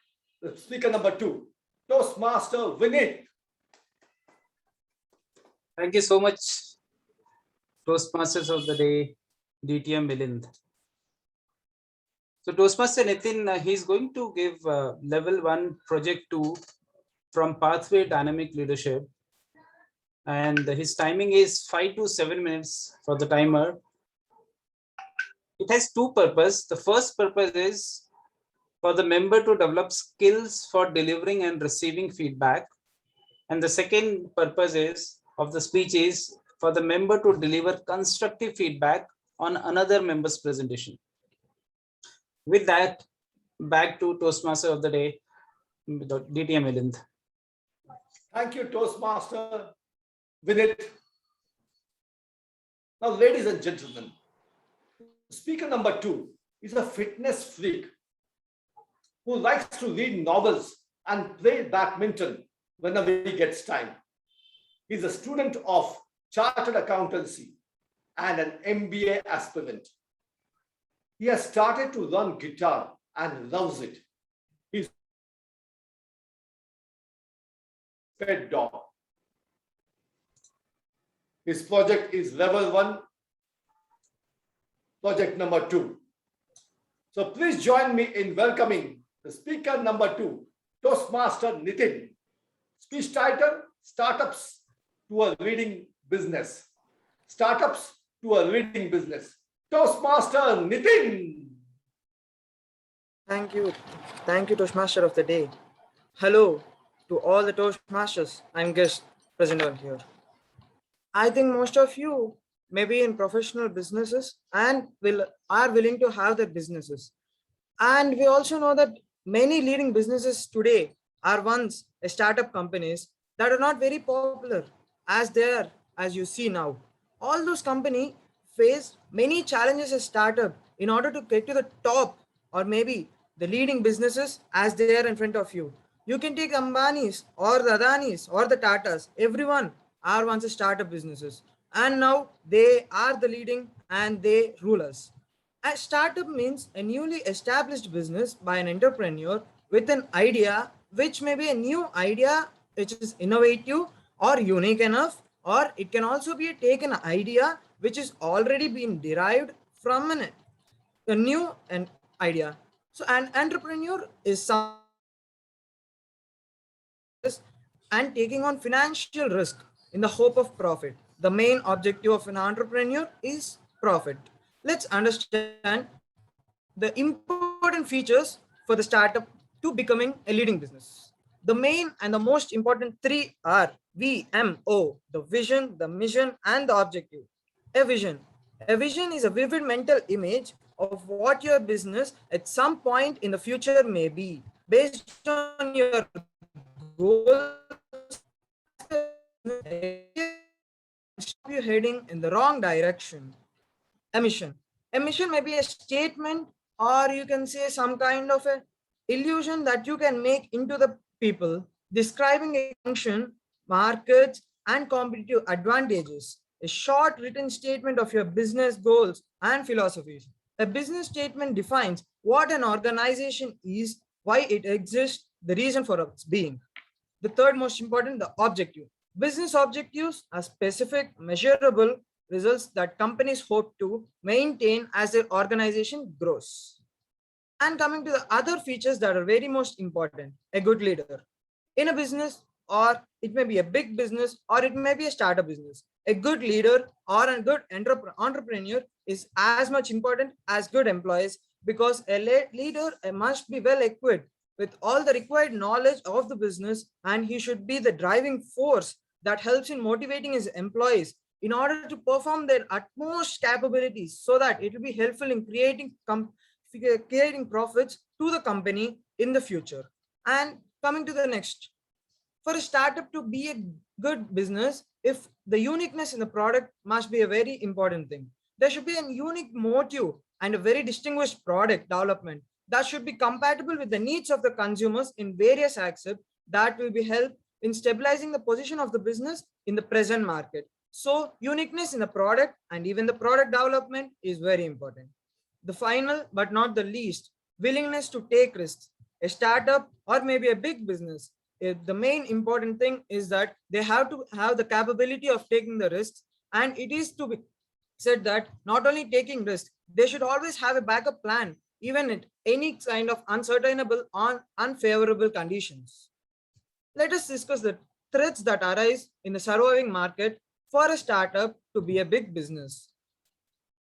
the speaker number 2, Toastmaster Vineet. Thank you so much, Toastmasters of the day, DTM Milind. So Toastmaster Nitin, he's going to give level 1 project 2 from Pathway Dynamic Leadership. And his timing is 5 to 7 minutes for the timer. It has two purposes. The first purpose is for the member to develop skills for delivering and receiving feedback. And the second purpose is of the speech is for the member to deliver constructive feedback on another member's presentation. With that, back to Toastmaster of the day, DTM Milind. Thank you, Toastmaster Vinit. Now, ladies and gentlemen, speaker number 2 is a fitness freak who likes to read novels and play badminton whenever he gets time. He's a student of chartered accountancy and an MBA aspirant. He has started to learn guitar and loves it. He's a pet dog. His project is level 1, project number 2. So please join me in welcoming the speaker number 2, Toastmaster Nitin. Speech title, Startups to a Reading Business. Startups to a Reading Business. Toastmaster Nitin. Thank you. Thank you, Toastmaster of the day. Hello to all the Toastmasters. I'm guest present on here. I think most of you may be in professional businesses and are willing to have their businesses. And we also know that many leading businesses today are once startup companies that are not very popular as they are, as you see now. All those companies face many challenges as startup in order to get to the top, or maybe the leading businesses as they are in front of you. You can take Ambani's or the Adanis or the Tatas. Everyone are once a startup businesses, and now they are the leading and they rule us. A startup means a newly established business by an entrepreneur with an idea, which may be a new idea which is innovative or unique enough, or it can also be an idea which is already been derived from a new idea. So an entrepreneur is some and taking on financial risk in the hope of profit. The main objective of an entrepreneur is profit. Let's understand the important features for the startup to becoming a leading business. The main and the most important 3 are VMO, the vision, the mission, and the objective. A vision. A vision is a vivid mental image of what your business at some point in the future may be. Based on your goals, stop you heading in the wrong direction. A mission. A mission may be a statement, or you can say some kind of a illusion that you can make into the people, describing a function, markets, and competitive advantages. A short written statement of your business goals and philosophies. A business statement defines what an organization is, why it exists, the reason for its being. The third most important, the objective. Business objectives are specific, measurable results that companies hope to maintain as their organization grows. And coming to the other features that are very most important, a good leader. In a business, or it may be a big business, or it may be a startup business, a good leader or a good entrepreneur is as much important as good employees, because a leader must be well equipped with all the required knowledge of the business, and he should be the driving force that helps in motivating his employees in order to perform their utmost capabilities, so that it will be helpful in creating profits to the company in the future. And coming to the next, for a startup to be a good business, if the uniqueness in the product must be a very important thing. There should be a unique motive and a very distinguished product development that should be compatible with the needs of the consumers in various aspects that will be help in stabilizing the position of the business in the present market. So uniqueness in the product and even the product development is very important. The final but not the least, willingness to take risks. A startup or maybe a big business, the main important thing is that they have to have the capability of taking the risks, and it is to be said that not only taking risks, they should always have a backup plan, even at any kind of uncertainable or unfavorable conditions. Let us discuss the threats that arise in the surviving market for a startup to be a big business.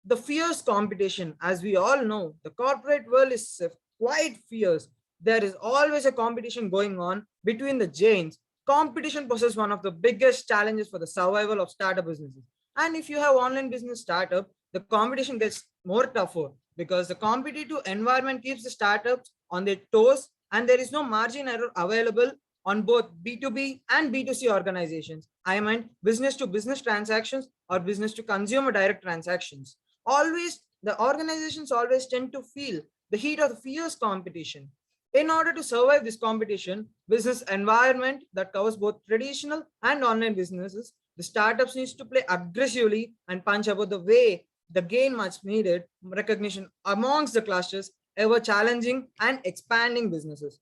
The fierce competition, as we all know, the corporate world is quite fierce. There is always a competition going on between the giants competition poses one of the biggest challenges for the survival of startup businesses. And if you have online business startup, the competition gets more tougher because the competitive environment keeps the startups on their toes, and there is no margin error available on both B2B and B2C organizations. I meant business to business transactions or business to consumer direct transactions. Always, the organizations always tend to feel the heat of the fierce competition. In order to survive this competition, business environment that covers both traditional and online businesses, the startups needs to play aggressively and punch above the way the gain much needed recognition amongst the clusters, ever challenging and expanding businesses.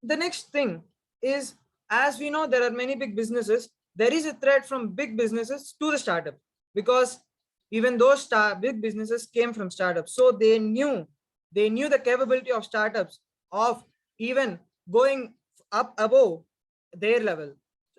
The next thing is, as we know, there are many big businesses. There is a threat from big businesses to the startup because even those big businesses came from startups, so they knew the capability of startups of even going up above their level.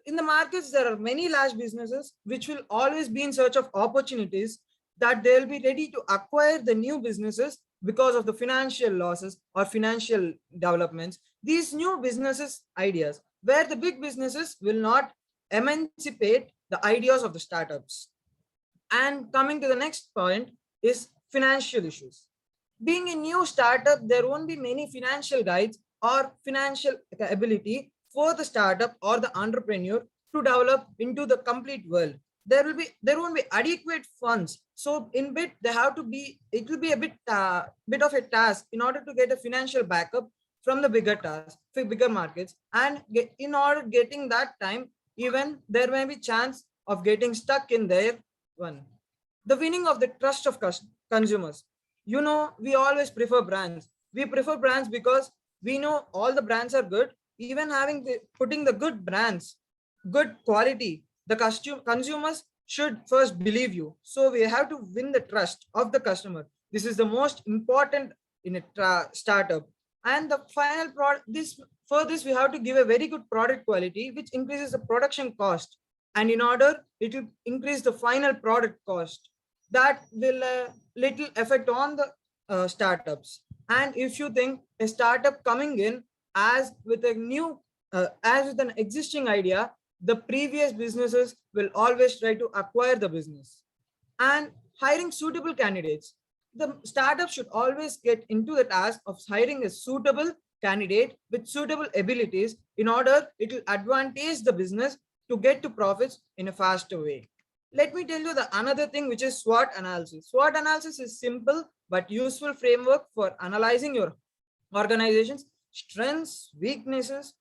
In the markets, there are many large businesses which will always be in search of opportunities that they'll be ready to acquire the new businesses because of the financial losses or financial developments. These new businesses ideas where the big businesses will not emancipate the ideas of the startups. And coming to the next point is financial issues. Being a new startup, there won't be many financial guides or financial ability for the startup or the entrepreneur to develop into the complete world. There won't be adequate funds. So in bit, it will be a bit of a task in order to get a financial backup from the bigger markets. And in order getting that time, even there may be chance of getting stuck in there. The winning of the trust of consumers. You know, we always prefer brands. We prefer brands because we know all the brands are good. Even putting the good brands, good quality, the consumers should first believe you. So we have to win the trust of the customer. This is the most important in a startup. And the final product, for this we have to give a very good product quality, which increases the production cost. And in order, it will increase the final product cost. That will little effect on the startups. And if you think a startup coming in as with a new, as with an existing idea, the previous businesses will always try to acquire the business. And hiring suitable candidates. The startup should always get into the task of hiring a suitable candidate with suitable abilities. In order, it will advantage the business to get to profits in a faster way. Let me tell you the another thing, which is SWOT analysis. SWOT analysis is simple but useful framework for analyzing your organization's strengths, weaknesses,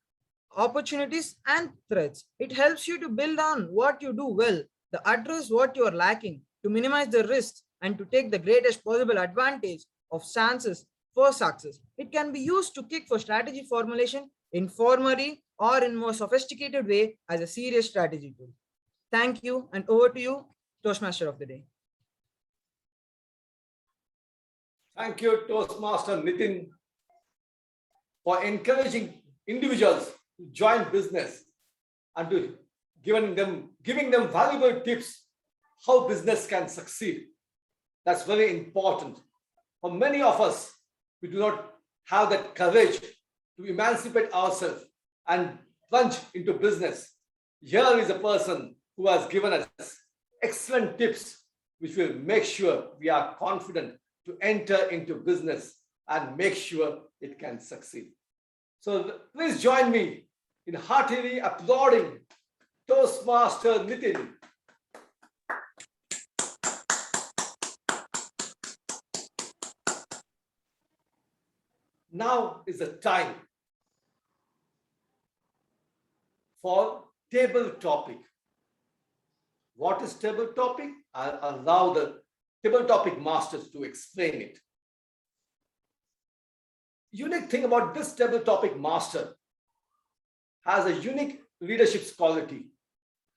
opportunities, and threats. It helps you to build on what you do well, to address what you are lacking, to minimize the risks, and to take the greatest possible advantage of chances for success. It can be used to kick for strategy formulation informally or in more sophisticated way as a serious strategy tool. Thank you, and over to you, Toastmaster of the day. Thank you, Toastmaster Nitin, for encouraging individuals to join business and to giving them valuable tips how business can succeed. That's very important. For many of us, we do not have that courage to emancipate ourselves and plunge into business. Here is a person who has given us excellent tips, which will make sure we are confident to enter into business and make sure it can succeed. So please join me in heartily applauding Toastmaster Nitin. Now is the time for table topic. What is table topic? I'll allow the table topic masters to explain it. Unique thing about this table topic master has a unique leadership quality.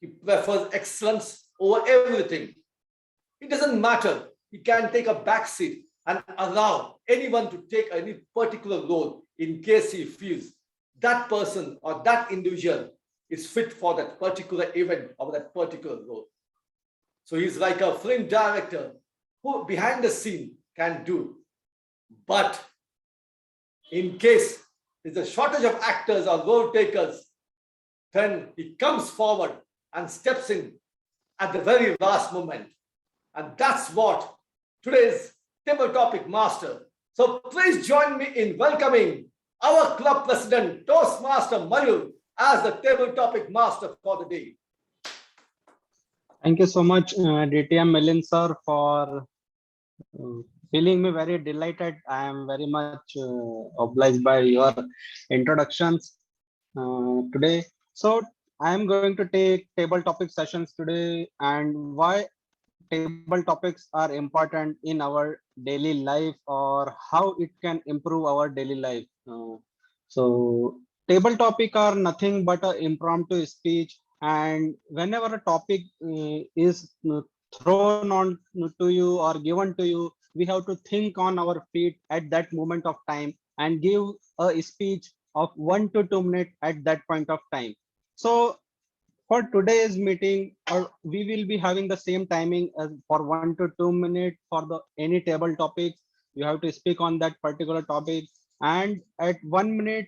He prefers excellence over everything. It doesn't matter. He can take a back seat and allow anyone to take any particular role in case he feels that person or that individual is fit for that particular event or that particular role. So he's like a film director who behind the scene can do. But in case there's a shortage of actors or role takers, then he comes forward and steps in at the very last moment. And that's what today's table topic master. So please join me in welcoming our club president, Toastmaster Mayur, as the table topic master for the day. Thank you so much, DTM Milind sir, for feeling me very delighted. I am very much obliged by your introductions today. So I am going to take table topic sessions today, and why table topics are important in our daily life, or how it can improve our daily life. So table topic are nothing but an impromptu speech, and whenever a topic is thrown on to you or given to you, we have to think on our feet at that moment of time and give a speech of 1 to 2 minutes at that point of time. So for today's meeting, we will be having the same timing as for 1 to 2 minutes for the any table topics. You have to speak on that particular topic, and at 1 minute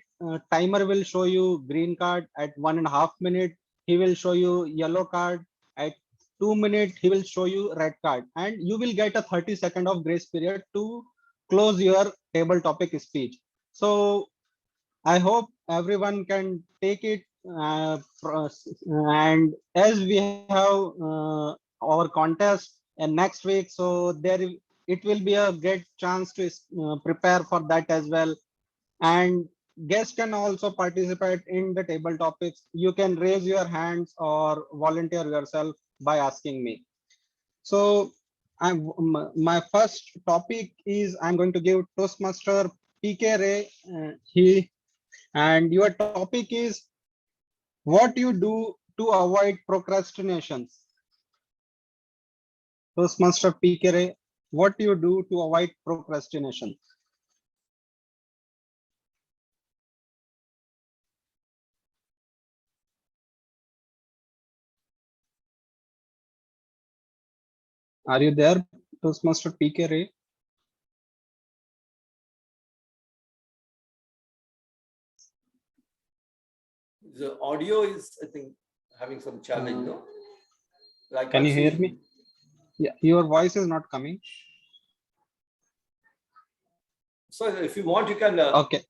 timer will show you green card. At 1.5 minutes he will show you yellow card. At 2 minutes he will show you red card, and you will get a 30-second of grace period to close your table topic speech. So I hope everyone can take it, and as we have our contest and next week, so it will be a great chance to prepare for that as well. And guests can also participate in the table topics. You can raise your hands or volunteer yourself by asking me. So my first topic is I'm going to give Toastmaster PK Ray. And your topic is what you do to avoid procrastinations. Toastmaster PK Ray, what you do to avoid procrastination? Are you there, Toastmaster PK Ray? The audio is, I think, having some challenge, no? Can you hear me? Yeah, your voice is not coming. So if you want, you can. Okay,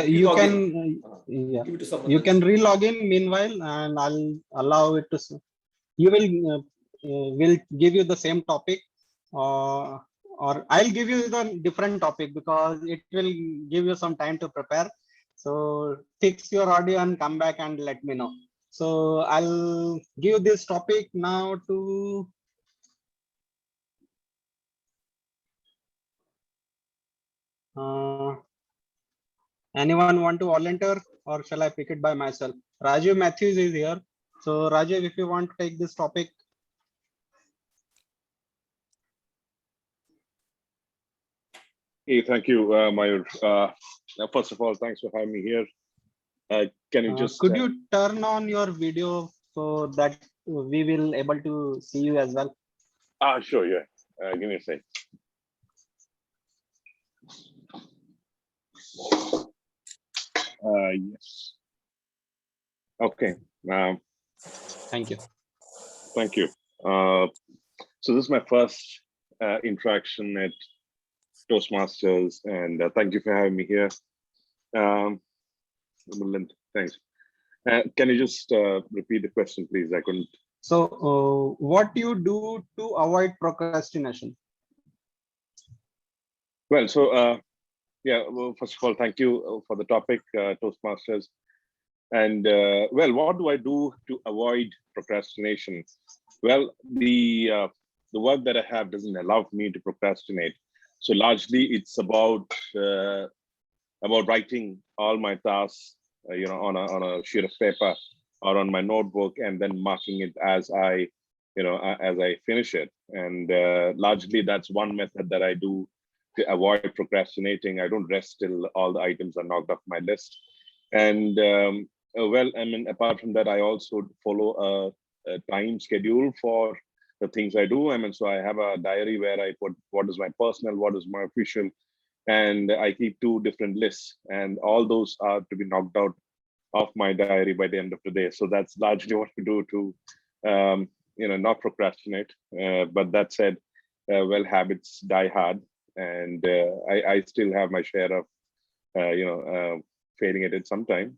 you can. Yeah, you can re-log in meanwhile, and I'll allow it to. You will give you the same topic, or I'll give you the different topic because it will give you some time to prepare. So fix your audio and come back and let me know. So I'll give this topic now to anyone want to volunteer, or shall I pick it by myself? Rajiv Matthews is here. So Rajiv, if you want to take this topic. Hey, thank you, Mayur. First of all, thanks for having me here. Can you just could you turn on your video so that we will able to see you as well? Sure, yeah. Give me a sec. Yes. Okay. Thank you. Thank you. So this is my first interaction at Toastmasters, and thank you for having me here. Thanks. Can you just repeat the question, please? I couldn't. So, what do you do to avoid procrastination? Well, so yeah. Well, first of all, thank you for the topic, Toastmasters. And well, what do I do to avoid procrastination? Well, the work that I have doesn't allow me to procrastinate. So largely, it's about writing all my tasks, on a sheet of paper or on my notebook, and then marking it as I finish it. And largely, that's one method that I do to avoid procrastinating. I don't rest till all the items are knocked off my list. And well, I mean, apart from that, I also follow a time schedule for the things I do. I mean, so I have a diary where I put what is my personal, what is my official, and I keep two different lists, and all those are to be knocked out of my diary by the end of the day. So that's largely what we do to, not procrastinate. But that said, well, habits die hard, and I still have my share of, failing at it sometime.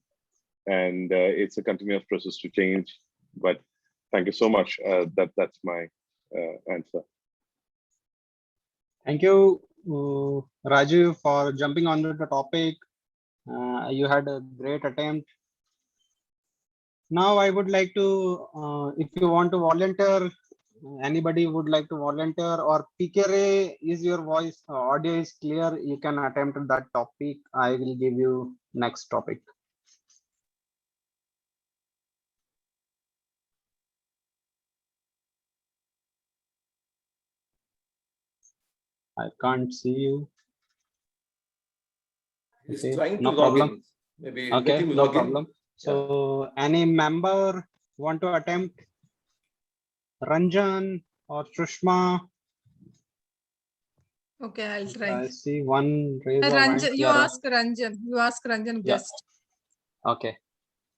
And it's a continuous process to change. But thank you so much. That's my answer. Thank you, Rajiv, for jumping on the topic. You had a great attempt. Now I would like to, if you want to volunteer, anybody would like to volunteer, or PK Ray, is your voice, audio is clear, you can attempt that topic. I will give you next topic. I can't see you. He's Okay, trying to no log problem. in. Maybe Okay, let him no log in. problem. So any member want to attempt? Ranjan or Sushma? Okay, I'll try. I see one raise of hand. Ranjan, you Yeah, ask Ranjan. You ask Ranjan Yeah. guest. Okay.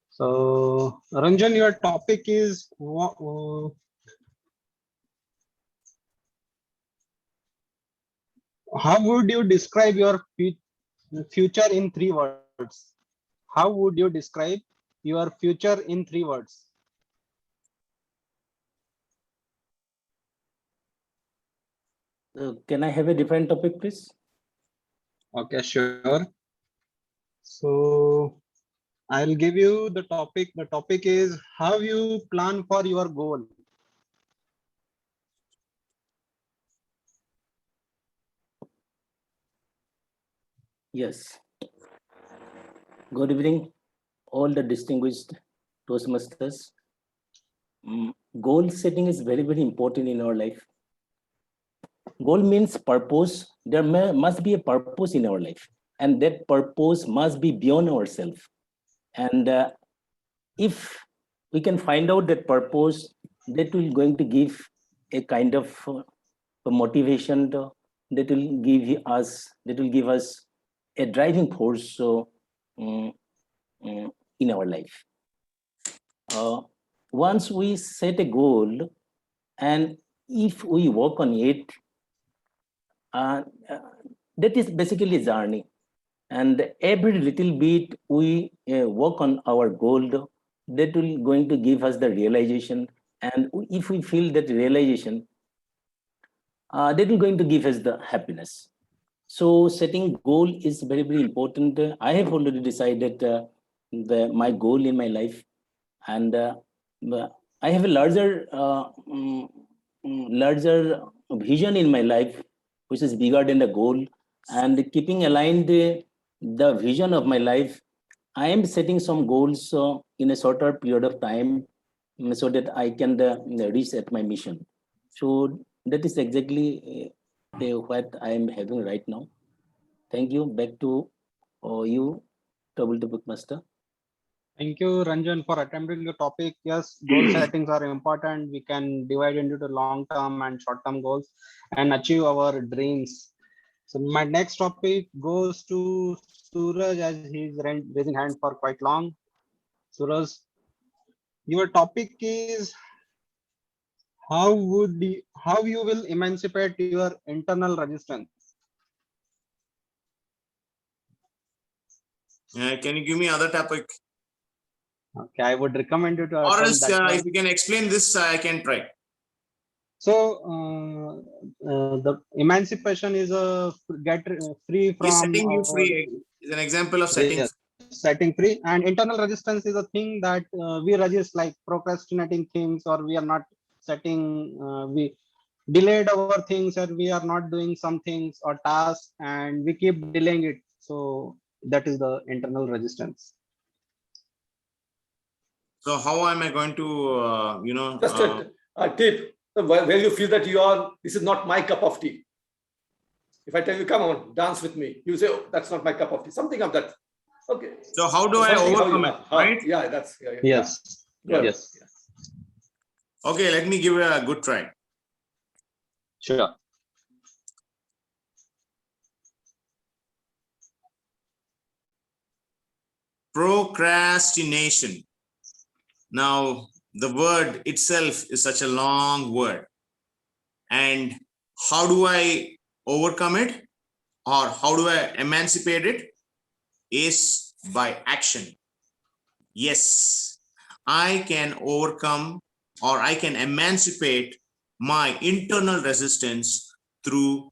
So Ranjan, your topic is how would you describe your future in 3 words? How would you describe your future in 3 words? Can I have a different topic, please? Okay, sure. So I'll give you the topic. The topic is how you plan for your goal. Yes. Good evening, all the distinguished Toastmasters. Goal setting is very, very important in our life. Goal means purpose. There must be a purpose in our life, and that purpose must be beyond ourselves. And if we can find out that purpose, that will going to give a kind of a motivation that will give us a driving force in our life. Once we set a goal, and if we work on it, that is basically a journey. And every little bit we work on our goal, that will going to give us the realization. And if we feel that realization, that will going to give us the happiness. So setting goal is very, very important. I have already decided my goal in my life, and I have a larger vision in my life, which is bigger than the goal. And keeping aligned the vision of my life, I am setting some goals in a shorter period of time, so that I can reach at my mission. So that is exactly what I am having right now. Thank you. Back to you, Trouble Topic Master. Thank you, Ranjan, for attempting the topic. Yes, goal settings are important. We can divide into the long-term and short-term goals and achieve our dreams. So my next topic goes to Suraj, as he's raising hand for quite long. Suraj, your topic is how you will emancipate your internal resistance. Can you give me other topic? Okay, I would recommend you to Or attempt else, that one. if you can explain this, I can try. So the emancipation is a get free from Setting you free is an example of setting. Yes, setting free, and internal resistance is a thing that we resist, like procrastinating things, or we are not setting, we delayed our things, or we are not doing some things or tasks, and we keep delaying it. So that is the internal resistance. So how am I going to, Just a tip, where you feel that this is not my cup of tea. If I tell you, come on, dance with me, you say, oh, that's not my cup of tea, something of that. Okay. So how do I overcome it, right? Yeah, that's, Yes. Good. Yes. Okay, let me give it a good try. Sure. procrastination. Now, the word itself is such a long word. And how do I overcome it? Or how do I emancipate it? Is by action. Yes, I can overcome or I can emancipate my internal resistance through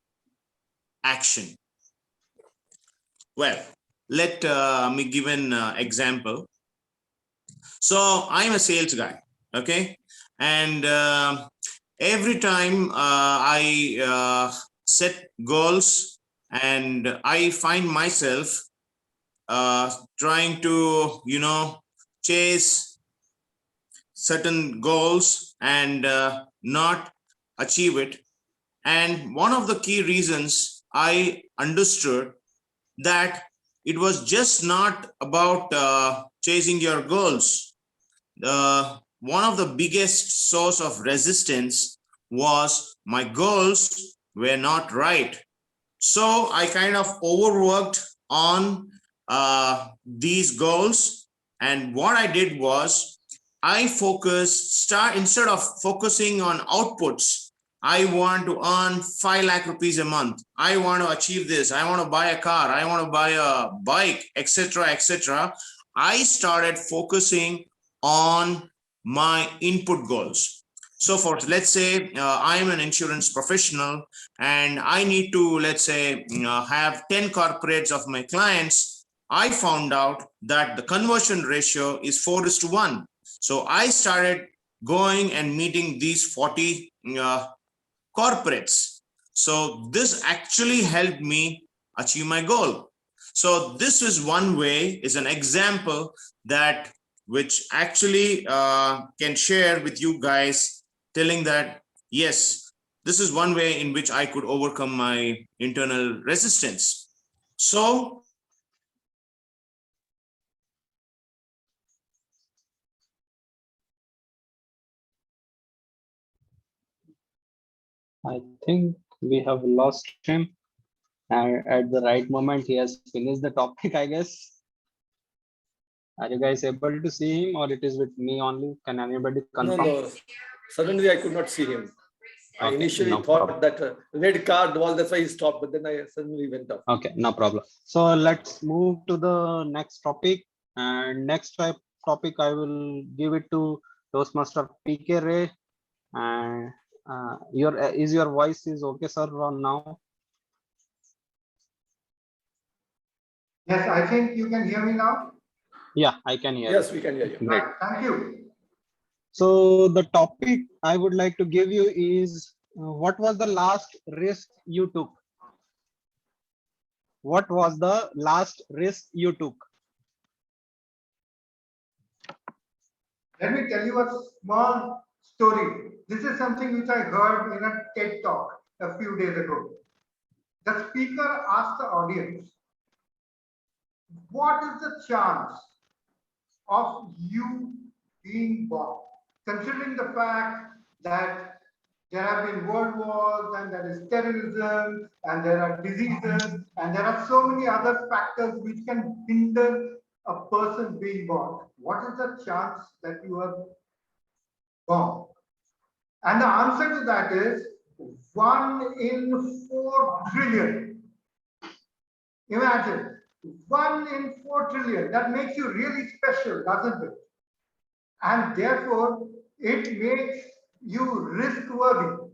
action. Well, let me give an example. So I'm a sales guy, okay? And every time I set goals and I find myself trying to, chase certain goals and not achieve it. And one of the key reasons I understood that it was just not about chasing your goals. One of the biggest source of resistance was my goals were not right. So I kind of overworked on these goals. And what I did was I focused, instead of focusing on outputs, I want to earn 5 lakh rupees a month. I want to achieve this. I want to buy a car. I want to buy a bike, etc., etc. I started focusing on my input goals. So for, let's say, I am an insurance professional and I need to, let's say, have 10 corporates of my clients. I found out that the conversion ratio is 4:1. So I started going and meeting these 40 corporates. So this actually helped me achieve my goal. So this is one way, is an example that which actually can share with you guys, telling that, yes, this is one way in which I could overcome my internal resistance. So I think we have lost him. And at the right moment, he has finished the topic, I guess. Are you guys able to see him, or it is with me only? Can anybody confirm? No. Suddenly I could not see him. I Okay, initially no thought problem. that red card was, that's why he stopped, but then I suddenly went off. Okay, no problem. So let's move to the next topic. And next topic, I will give it to Toastmaster PK Ray. And your voice is okay, sir, now? Yes, I think you can hear me now. Yeah, I can hear you. Yes, we can hear you. Great. Thank you. So the topic I would like to give you is what was the last risk you took? What was the last risk you took? Let me tell you a small story. This is something which I heard in a TED talk a few days ago. The speaker asked the audience, what is the chance of you being born? Considering the fact that there have been world wars and there is terrorism and there are diseases and there are so many other factors which can hinder a person being born. What is the chance that you are born? And the answer to that is 1 in 4 trillion. Imagine 1 in 4 trillion. That makes you really special, doesn't it? And therefore, it makes you risk worthy.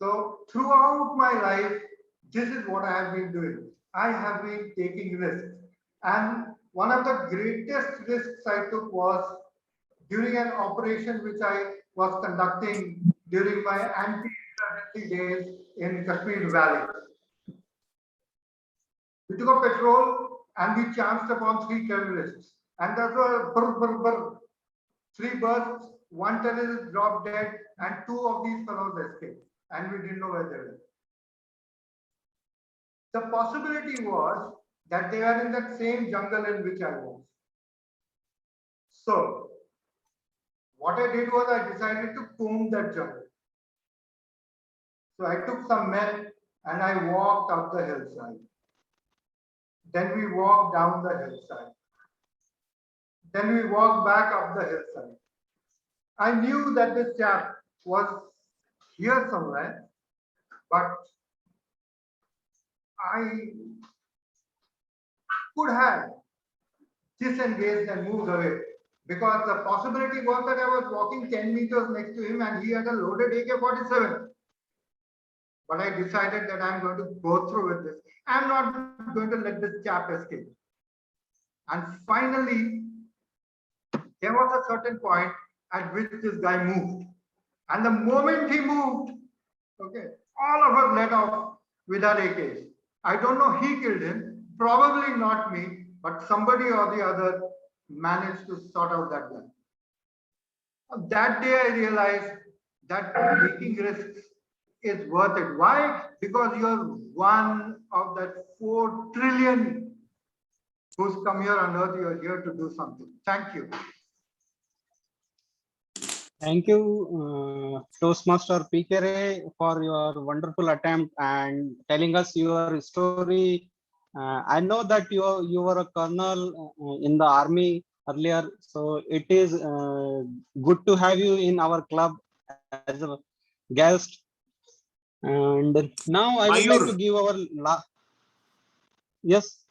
So throughout my life, this is what I have been doing. I have been taking risks. And one of the greatest risks I took was during an operation which I was conducting during my anti-insurgency days in Kashmir Valley. We took a patrol and we chanced upon 3 terrorists. And there were 3 bursts, 1 terrorist dropped dead, and 2 of these fellows escaped. And we didn't know where they were. The possibility was that they were in that same jungle in which I was. So, what I did was I decided to comb that jungle. So I took some men and I walked up the hillside. Then we walked down the hillside. Then we walked back up the hillside. I knew that this chap was here somewhere, but I could have disengaged and moved away because the possibility was that I was walking 10 meters next to him and he had a loaded AK-47. But I decided that I'm going to go through with this. I'm not going to let this chap escape. And finally, there was a certain point at which this guy moved. And the moment he moved, okay, all of us let off with our AKs. I don't know, he killed him, probably not me, but somebody or the other managed to sort out that gun. That day I realized that taking risks is worth it. Why? Because you're one of that 4 trillion who's come here on earth. You're here to do something. Thank you. Thank you, Toastmaster PK, for your wonderful attempt and telling us your story. I know that you were a colonel in the army earlier, so it is good to have you in our club as a guest. And now I would like to Mayur. give our yes.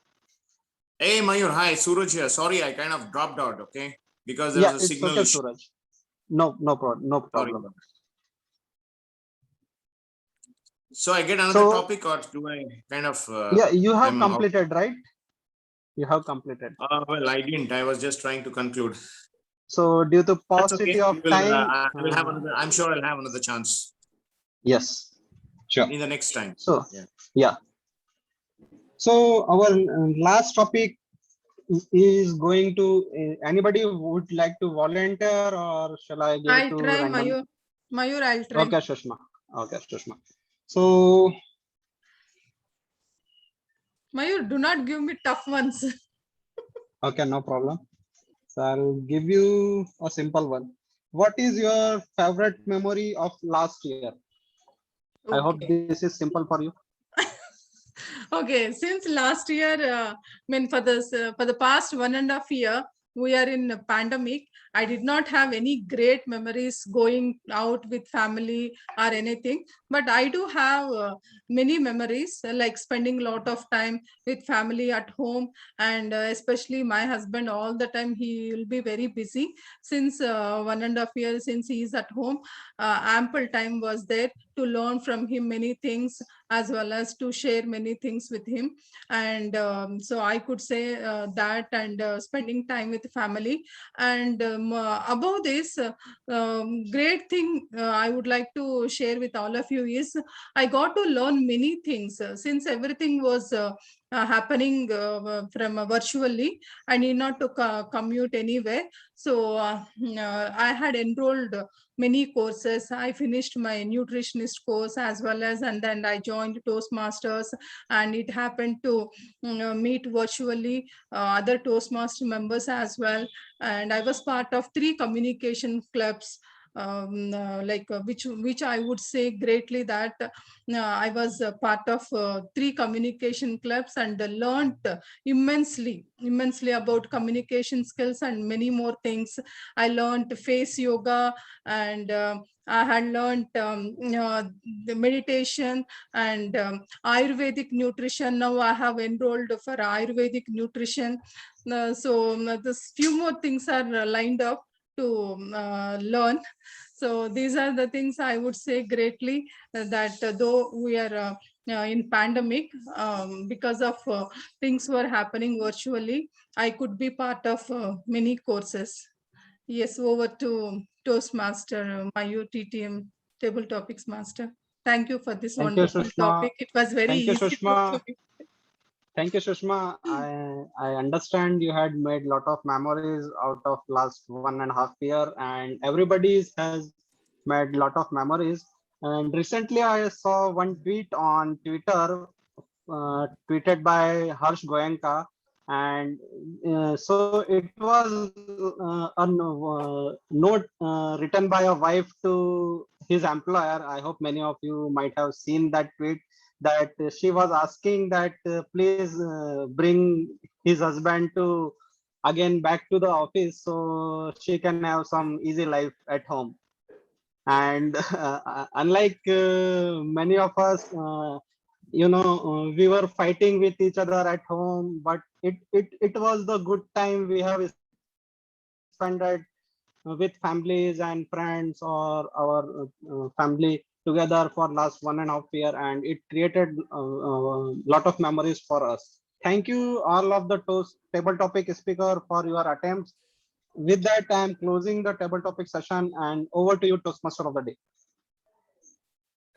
Hey, Mayur. Hi, Suraj here. Sorry, I kind of dropped out, okay? Because there Yeah, was a it's signal okay, issue. Suraj. No problem. No Sorry. problem. So I get another topic, or do I kind of? Yeah, you have am out? completed, right? You have completed. Well, I didn't. I was just trying to conclude. So due to That's okay. paucity of We will, time, I will have another. I'm sure I'll have another chance yes, sure. in the next time. So Yeah. yeah. So our last topic is going to anybody would like to volunteer, or shall I give it I'll to try, random? Mayur. Mayur, I'll try. Okay, Sushma. Okay, Sushma. So Mayur, do not give me tough ones. okay, no problem. So I'll give you a simple one. What is your favorite memory of last year? I hope this is simple for you. Okay, since last year, I mean for the past 1.5 years, we are in a pandemic. I did not have any great memories going out with family or anything, but I do have many memories, like spending a lot of time with family at home, and especially my husband. All the time he will be very busy. Since 1.5 years since he is at home, ample time was there to learn from him many things, as well as to share many things with him. And so I could say that, and spending time with family. And above this, great thing I would like to share with all of you is I got to learn many things since everything was happening from virtually. I need not to commute anywhere. So I had enrolled many courses. I finished my nutritionist course as well as, and then I joined Toastmasters, and it happened to meet virtually other Toastmaster members as well. And I was part of 3 communication clubs, which I would say greatly that I was a part of 3 communication clubs, and learned immensely about communication skills and many more things. I learned face yoga, and I had learned the meditation and Ayurvedic nutrition. Now I have enrolled for Ayurvedic nutrition. So this few more things are lined up to learn. So these are the things I would say greatly, that though we are in pandemic, because of things were happening virtually, I could be part of many courses. Yes, over to Toastmaster, Mayur TTM Table Topics Master. Thank you for this Thank you, wonderful Sushma. topic. It was very Thank you, easy Sushma. to me. Thank you, Sushma. I understand you had made a lot of memories out of last 1.5 year, and everybody has made a lot of memories. And recently I saw one tweet on Twitter, tweeted by Harsh Goenka, and so it was a note written by a wife to his employer. I hope many of you might have seen that tweet, that she was asking that please bring his husband to again back to the office so she can have some easy life at home. And unlike many of us, we were fighting with each other at home, but it was the good time we have spent with families and friends or our family together for last 1.5 years, and it created a lot of memories for us. Thank you all of the table topic speaker for your attempts. With that, I am closing the table topic session, and over to you, Toastmaster of the day.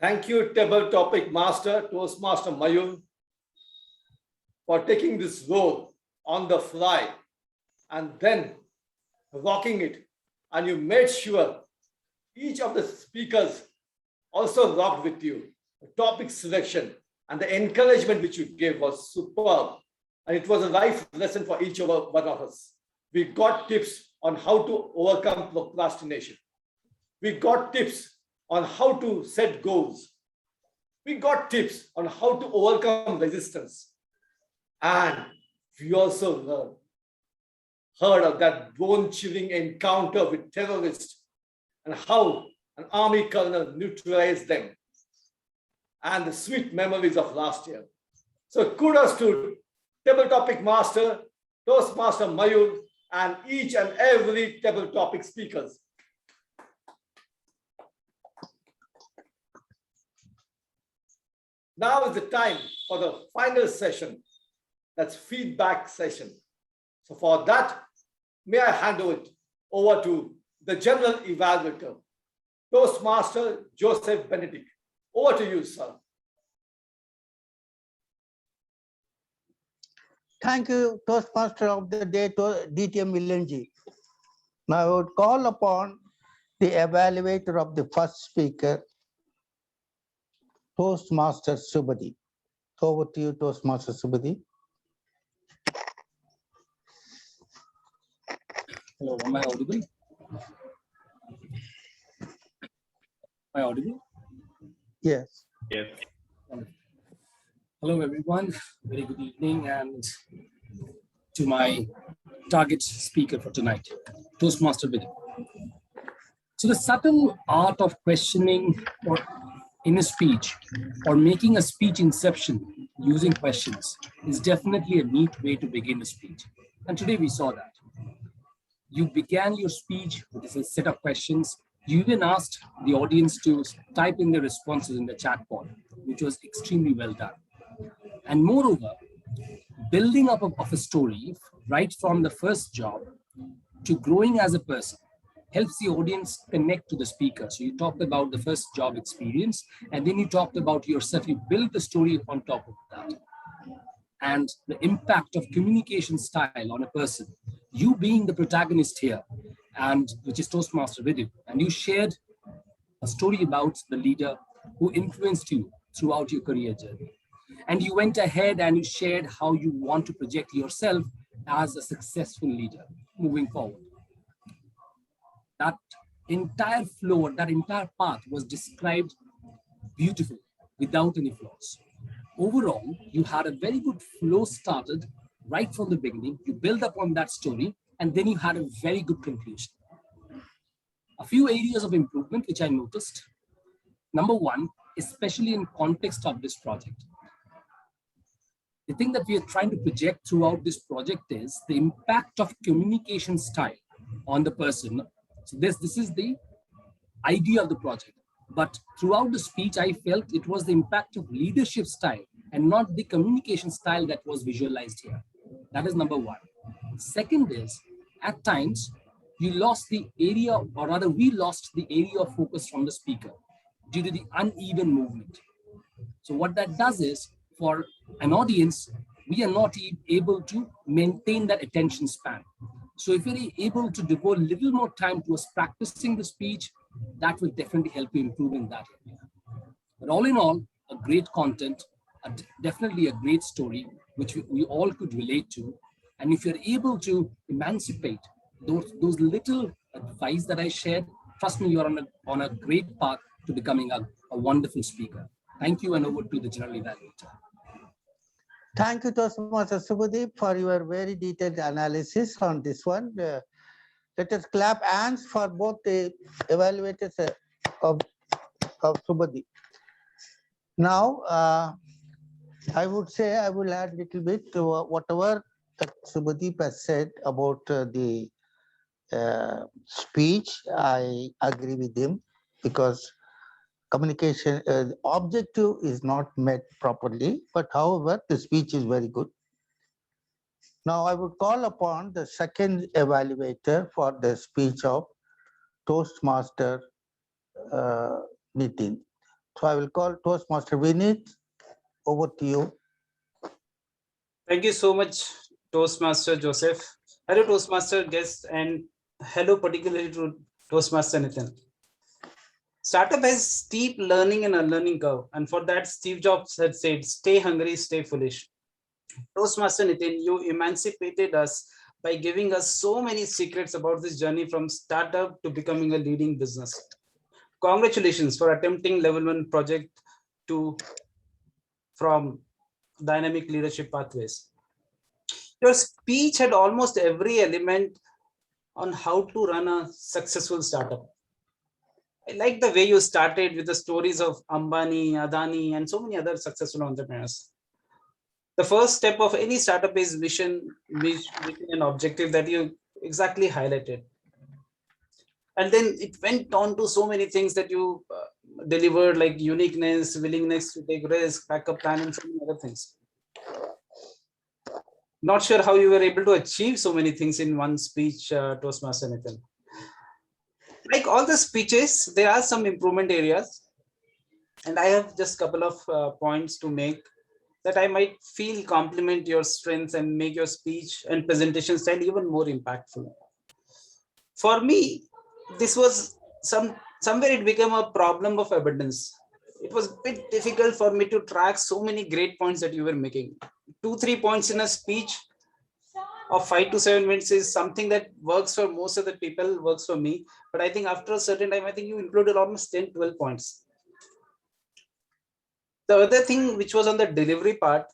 Thank you, table topic master, Toastmaster Mayur, for taking this role on the fly and then rocking it. And you made sure each of the speakers also rocked with you. The topic selection and the encouragement which you gave was superb. And it was a life lesson for each one of us. We got tips on how to overcome procrastination. We got tips on how to set goals. We got tips on how to overcome resistance. And we also heard of that bone-chilling encounter with terrorists and how an army colonel neutralized them, and the sweet memories of last year. So kudos to table topic master, Toastmaster Mayur, and each and every table topic speakers. Now is the time for the final session. That's feedback session. So for that, may I hand over to the general evaluator, Toastmaster Joseph Benedict. Over to you, sir. Thank you, Toastmaster of the day, DTM Millenji. Now I would call upon the evaluator of the first speaker, Toastmaster Subhadi. Over to you, Toastmaster Subhadi. Hello, am I audible? Am I audible? Yes. Yes. Hello, everyone. Very good evening, and to my target speaker for tonight, Toastmaster Vidya. So the subtle art of questioning or in a speech or making a speech inception using questions is definitely a neat way to begin a speech. And today we saw that. You began your speech with a set of questions. You even asked the audience to type in their responses in the chat pod, which was extremely well done. And moreover, building up of a story right from the first job to growing as a person helps the audience connect to the speaker. So you talked about the first job experience, and then you talked about yourself. You build the story on top of that. And the impact of communication style on a person, you being the protagonist here, and which is Toastmaster Vidya, and you shared a story about the leader who influenced you throughout your career journey. And you went ahead and you shared how you want to project yourself as a successful leader moving forward. That entire flow, that entire path was described beautifully, without any flaws. Overall, you had a very good flow started right from the beginning. You build up on that story, and then you had a very good conclusion. A few areas of improvement which I noticed. Number one, especially in context of this project. The thing that we are trying to project throughout this project is the impact of communication style on the person. So this is the idea of the project. But throughout the speech, I felt it was the impact of leadership style and not the communication style that was visualized here. That is number one. Second is, at times, you lost the area, or rather we lost the area of focus from the speaker due to the uneven movement. So what that does is, for an audience, we are not able to maintain that attention span. So if you're able to devote a little more time towards practicing the speech, that will definitely help you improve in that area. But all in all, a great content, definitely a great story, which we all could relate to. And if you're able to emancipate those little advice that I shared, trust me, you're on a great path to becoming a wonderful speaker. Thank you, and over to the general evaluator. Thank you, Toastmaster Subhadeep, for your very detailed analysis on this one. Let us clap hands for both the evaluators of Subhadeep. Now, I would say I will add a little bit to whatever that Subhadeep has said about the speech. I agree with him because communication objective is not met properly, but however, the speech is very good. Now, I would call upon the second evaluator for the speech of Toastmaster Nitin. So I will call Toastmaster Vinit. Over to you. Thank you so much, Toastmaster Joseph. Hello, Toastmaster guests, and hello particularly to Toastmaster Nitin. Startup has steep learning and unlearning curve, and for that, Steve Jobs had said, "Stay hungry, stay foolish." Toastmaster Nitin, you emancipated us by giving us so many secrets about this journey from startup to becoming a leading business. Congratulations for attempting level 1 project to from Dynamic Leadership Pathways. Your speech had almost every element on how to run a successful startup. I like the way you started with the stories of Ambani, Adani, and so many other successful entrepreneurs. The first step of any startup is vision and objective that you exactly highlighted. And then it went on to so many things that you delivered, like uniqueness, willingness to take risk, backup plan, and so many other things. Not sure how you were able to achieve so many things in one speech, Toastmaster Nitin. Like all the speeches, there are some improvement areas. And I have just a couple of points to make that I might feel complement your strengths and make your speech and presentation style even more impactful. For me, this was somewhere it became a problem of abundance. It was a bit difficult for me to track so many great points that you were making. 2-3 points in a speech of 5 to 7 minutes is something that works for most of the people, works for me. But I think after a certain time, I think you included almost 10-12 points. The other thing which was on the delivery part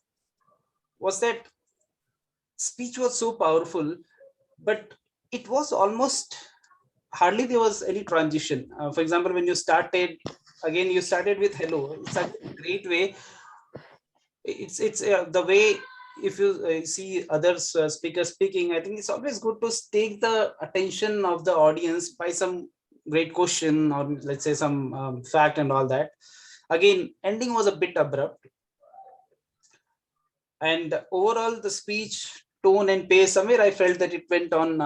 was that speech was so powerful, but it was almost hardly there was any transition. For example, when you started, again, you started with hello. It's a great way. It's the way if you see others speakers speaking, I think it's always good to take the attention of the audience by some great question or let's say some fact and all that. Again, ending was a bit abrupt. And overall, the speech tone and pace, somewhere I felt that it went on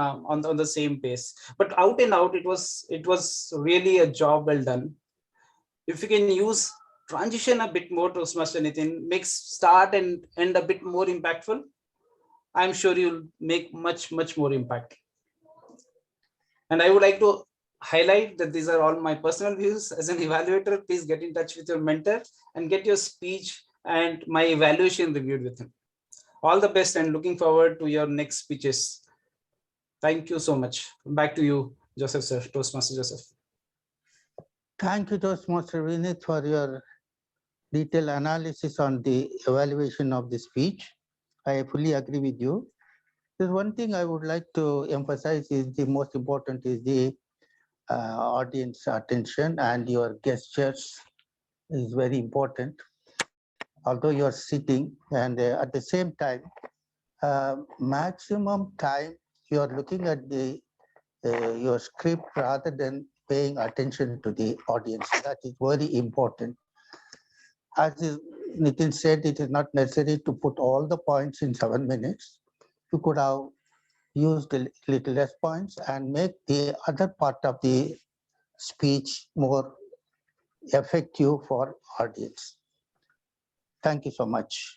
the same pace. But out and out, it was really a job well done. If you can use transition a bit more, Toastmaster Nitin, makes start and end a bit more impactful, I'm sure you'll make much more impact. And I would like to highlight that these are all my personal views. As an evaluator, please get in touch with your mentor and get your speech and my evaluation reviewed with him. All the best and looking forward to your next speeches. Thank you so much. Back to you, Joseph, sir, Toastmaster Joseph. Thank you, Toastmaster Vinit, for your detailed analysis on the evaluation of the speech. I fully agree with you. There's one thing I would like to emphasize is the most important is the audience attention, and your gestures is very important. Although you're sitting and at the same time, maximum time you're looking at the your script rather than paying attention to the audience. That is very important. As Nitin said, it is not necessary to put all the points in 7 minutes. You could have used a little less points and make the other part of the speech more effective for audience. Thank you so much.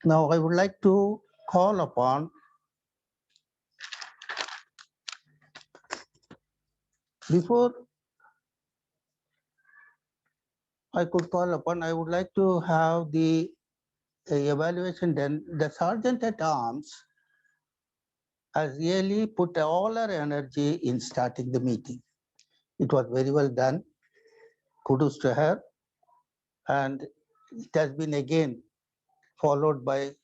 Now I would like to call upon before I could call upon, I would like to have the evaluation done. The Sergeant at Arms has really put all our energy in starting the meeting. It was very well done. kudos to her. And it has been again followed by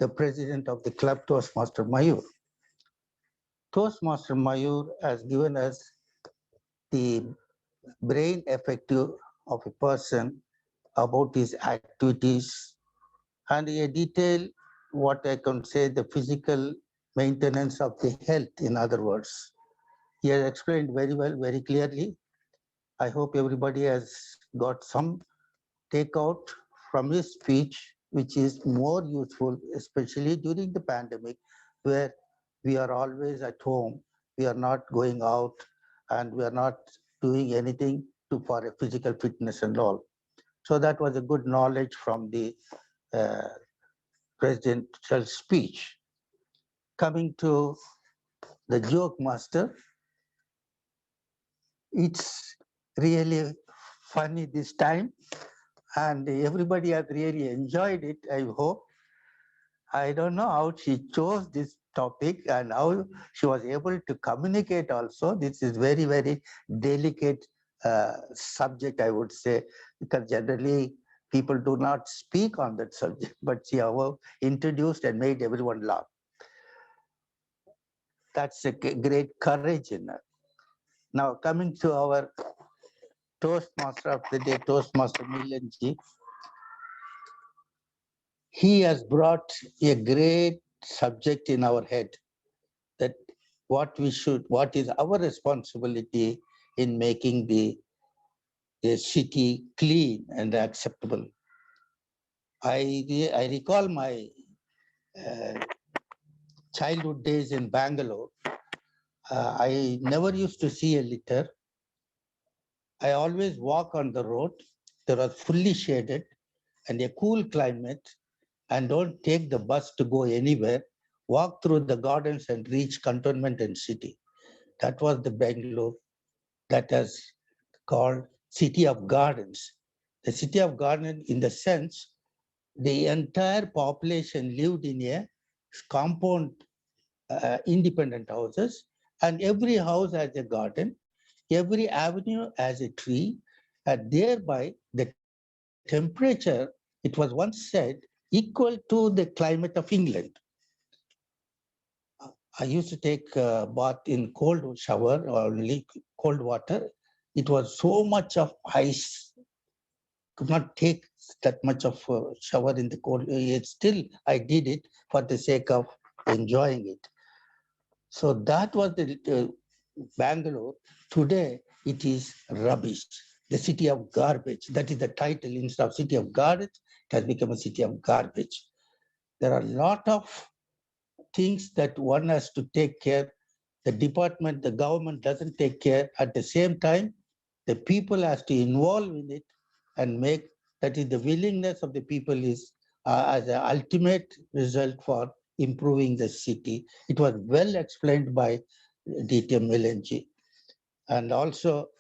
the president of the club, Toastmaster Mayur. Toastmaster Mayur has given us the brain effective of a person about his activities and a detail, what I can say, the physical maintenance of the health, in other words. He has explained very well, very clearly. I hope everybody has got some takeout from his speech, which is more useful, especially during the pandemic, where we are always at home, we are not going out, and we are not doing anything for a physical fitness and all. So that was a good knowledge from the presidential speech. Coming to the joke master, it's really funny this time, and everybody has really enjoyed it, I hope. I don't know how she chose this topic and how she was able to communicate also. This is very, very delicate subject, I would say, because generally people do not speak on that subject, but she introduced and made everyone laugh. That's a great courage in her. Now coming to our Toastmaster of the day, Toastmaster Milanji. He has brought a great subject in our head, that what is our responsibility in making the city clean and acceptable. I recall my childhood days in Bangalore. I never used to see a litter. I always walk on the road. They are fully shaded and a cool climate, and don't take the bus to go anywhere. Walk through the gardens and reach cantonment and city. That was the Bangalore that is called City of Gardens. The City of Gardens, in the sense, the entire population lived in a compound, independent houses, and every house has a garden, every avenue has a tree, and thereby the temperature, it was once said, equal to the climate of England. I used to take a bath in cold shower or cold water. It was so much of ice, could not take that much of shower in the cold. Still, I did it for the sake of enjoying it. So that was the Bangalore. Today, it is rubbish, the city of garbage. That is the title. Instead of city of garbage, it has become a city of garbage. There are a lot of things that one has to take care. The department, the government doesn't take care. At the same time, the people has to involve in it and make, that is the willingness of the people is as an ultimate result for improving the city. It was well explained by DTM Milanji. And also,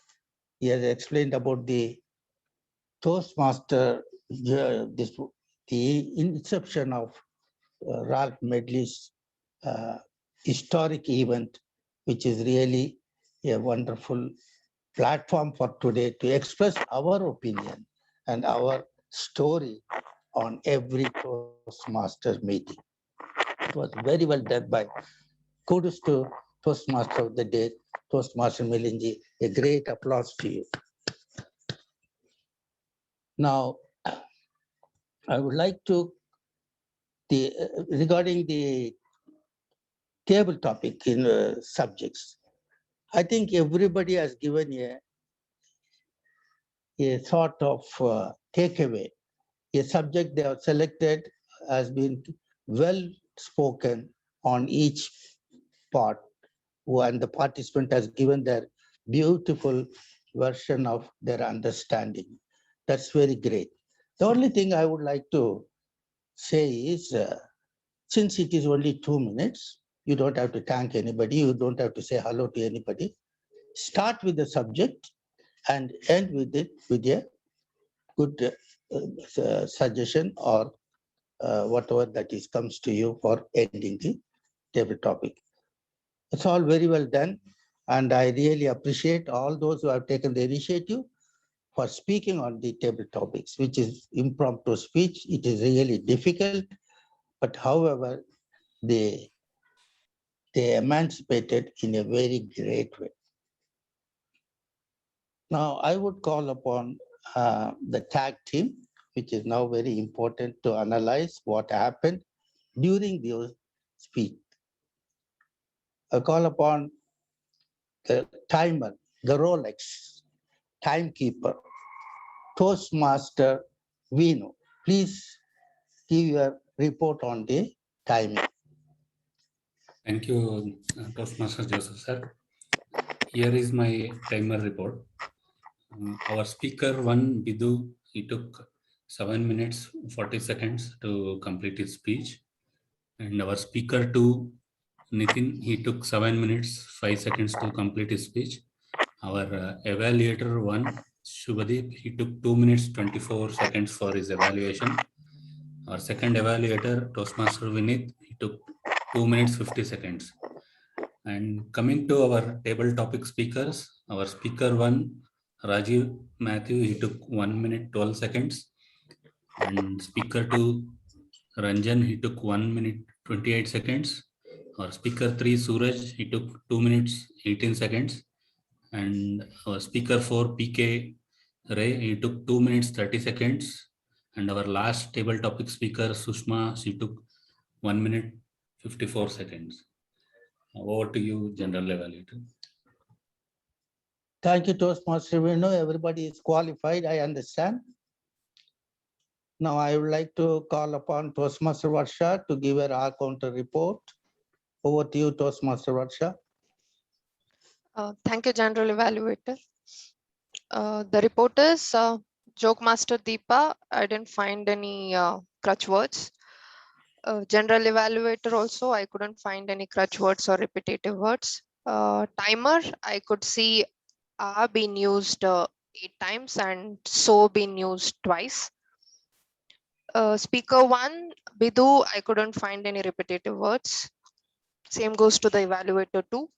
he has explained about the Toastmaster, the inception of Ralph Medley's historic event, which is really a wonderful platform for today to express our opinion and our story on every Toastmaster meeting. It was very well done by, kudos to Toastmaster of the day, Toastmaster Milanji. A great applause to you. Now, I would like to, regarding the table topic in subjects, I think everybody has given a sort of takeaway. A subject they have selected has been well spoken on each part, and the participant has given their beautiful version of their understanding. That's very great. The only thing I would like to say is, since it is only 2 minutes, you don't have to thank anybody, you don't have to say hello to anybody. Start with the subject and end with it with a good suggestion or whatever that is comes to you for ending the table topic. It's all very well done, and I really appreciate all those who have taken the initiative for speaking on the table topics, which is impromptu speech. It is really difficult, but however, they emancipated in a very great way. Now, I would call upon the tag team, which is now very important to analyze what happened during the speech. I call upon the timer, the Rolex, timekeeper, Toastmaster Vinu. Please give your report on the timing. Thank you, Toastmaster Joseph, sir. Here is my timer report. Our speaker one, Bidu, he took 7 minutes, 40 seconds to complete his speech. And our speaker two, Nitin, he took 7 minutes, 5 seconds to complete his speech. Our evaluator one, Shubhadeep, he took 2 minutes, 24 seconds for his evaluation. Our second evaluator, Toastmaster Vinith, he took 2 minutes, 50 seconds. And coming to our table topic speakers, our speaker one, Rajiv Matthew, he took 1 minute, 12 seconds. And speaker two, Ranjan, he took 1 minute, 28 seconds. Our speaker three, Suraj, he took 2 minutes, 18 seconds. And our speaker four, PK Ray, he took 2 minutes, 30 seconds. And our last table topic speaker, Sushma, she took 1 minute, 54 seconds. Over to you, General Evaluator. Thank you, Toastmaster Vinu. Everybody is qualified, I understand. Now I would like to call upon Toastmaster Varsha to give her counter report. Over to you, Toastmaster Varsha. Thank you, General Evaluator. The reporters, Joke Master Deepa, I didn't find any crutch words. General Evaluator also, I couldn't find any crutch words or repetitive words. Timer, I could see being used 8 times and so being used twice. Speaker one, Bidu, I couldn't find any repetitive words. Same goes to the evaluator two.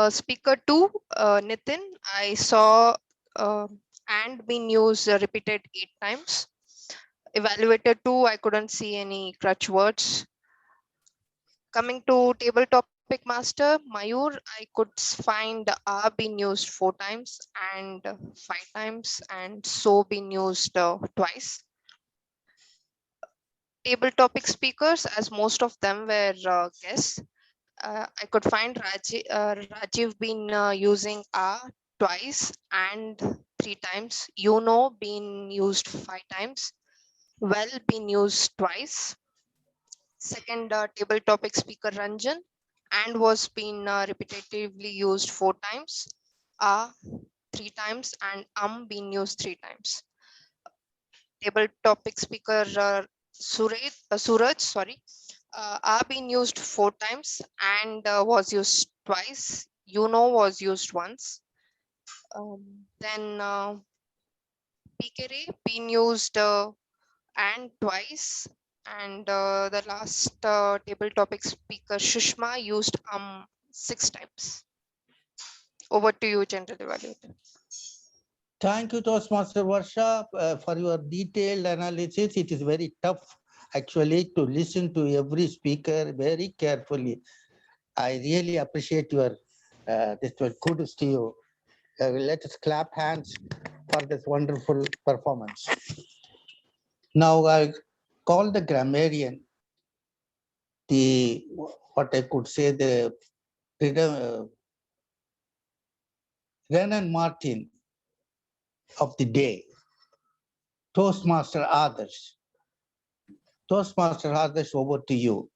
Speaker two, Nitin, I saw and being used repeated 8 times. Evaluator two, I couldn't see any crutch words. Coming to table topic master, Mayur, I could find being used 4 times and 5 times and so being used twice. Table topic speakers, as most of them were guests, I could find Rajiv been using twice and 3 times. Been used 5 times. Well been used twice. Second table topic speaker Ranjan and was been repetitively used 4 times. 3 times and been used 3 times. Table topic speaker Suraj, sorry. Been used 4 times and was used twice. Was used once. Then PKRA been used and twice. And the last table topic speaker Shushma used 6 times. Over to you, General Evaluator. Thank you, Toastmaster Varsha, for your detailed analysis. It is very tough actually to listen to every speaker very carefully. I really appreciate your this one. Kudos to you. Let us clap hands for this wonderful performance. Now I call the grammarian, what I could say, the Renan Martin of the day, Toastmaster Adarsh. Toastmaster Adarsh, over to you.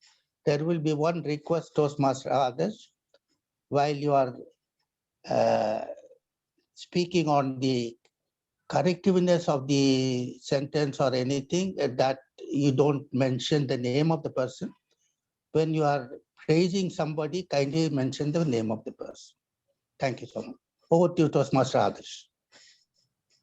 There will be one request, Toastmaster Adarsh, while you are speaking on the correctiveness of the sentence or anything, that you don't mention the name of the person. When you are praising somebody, kindly mention the name of the person. Thank you so much. Over to you, Toastmaster Adarsh.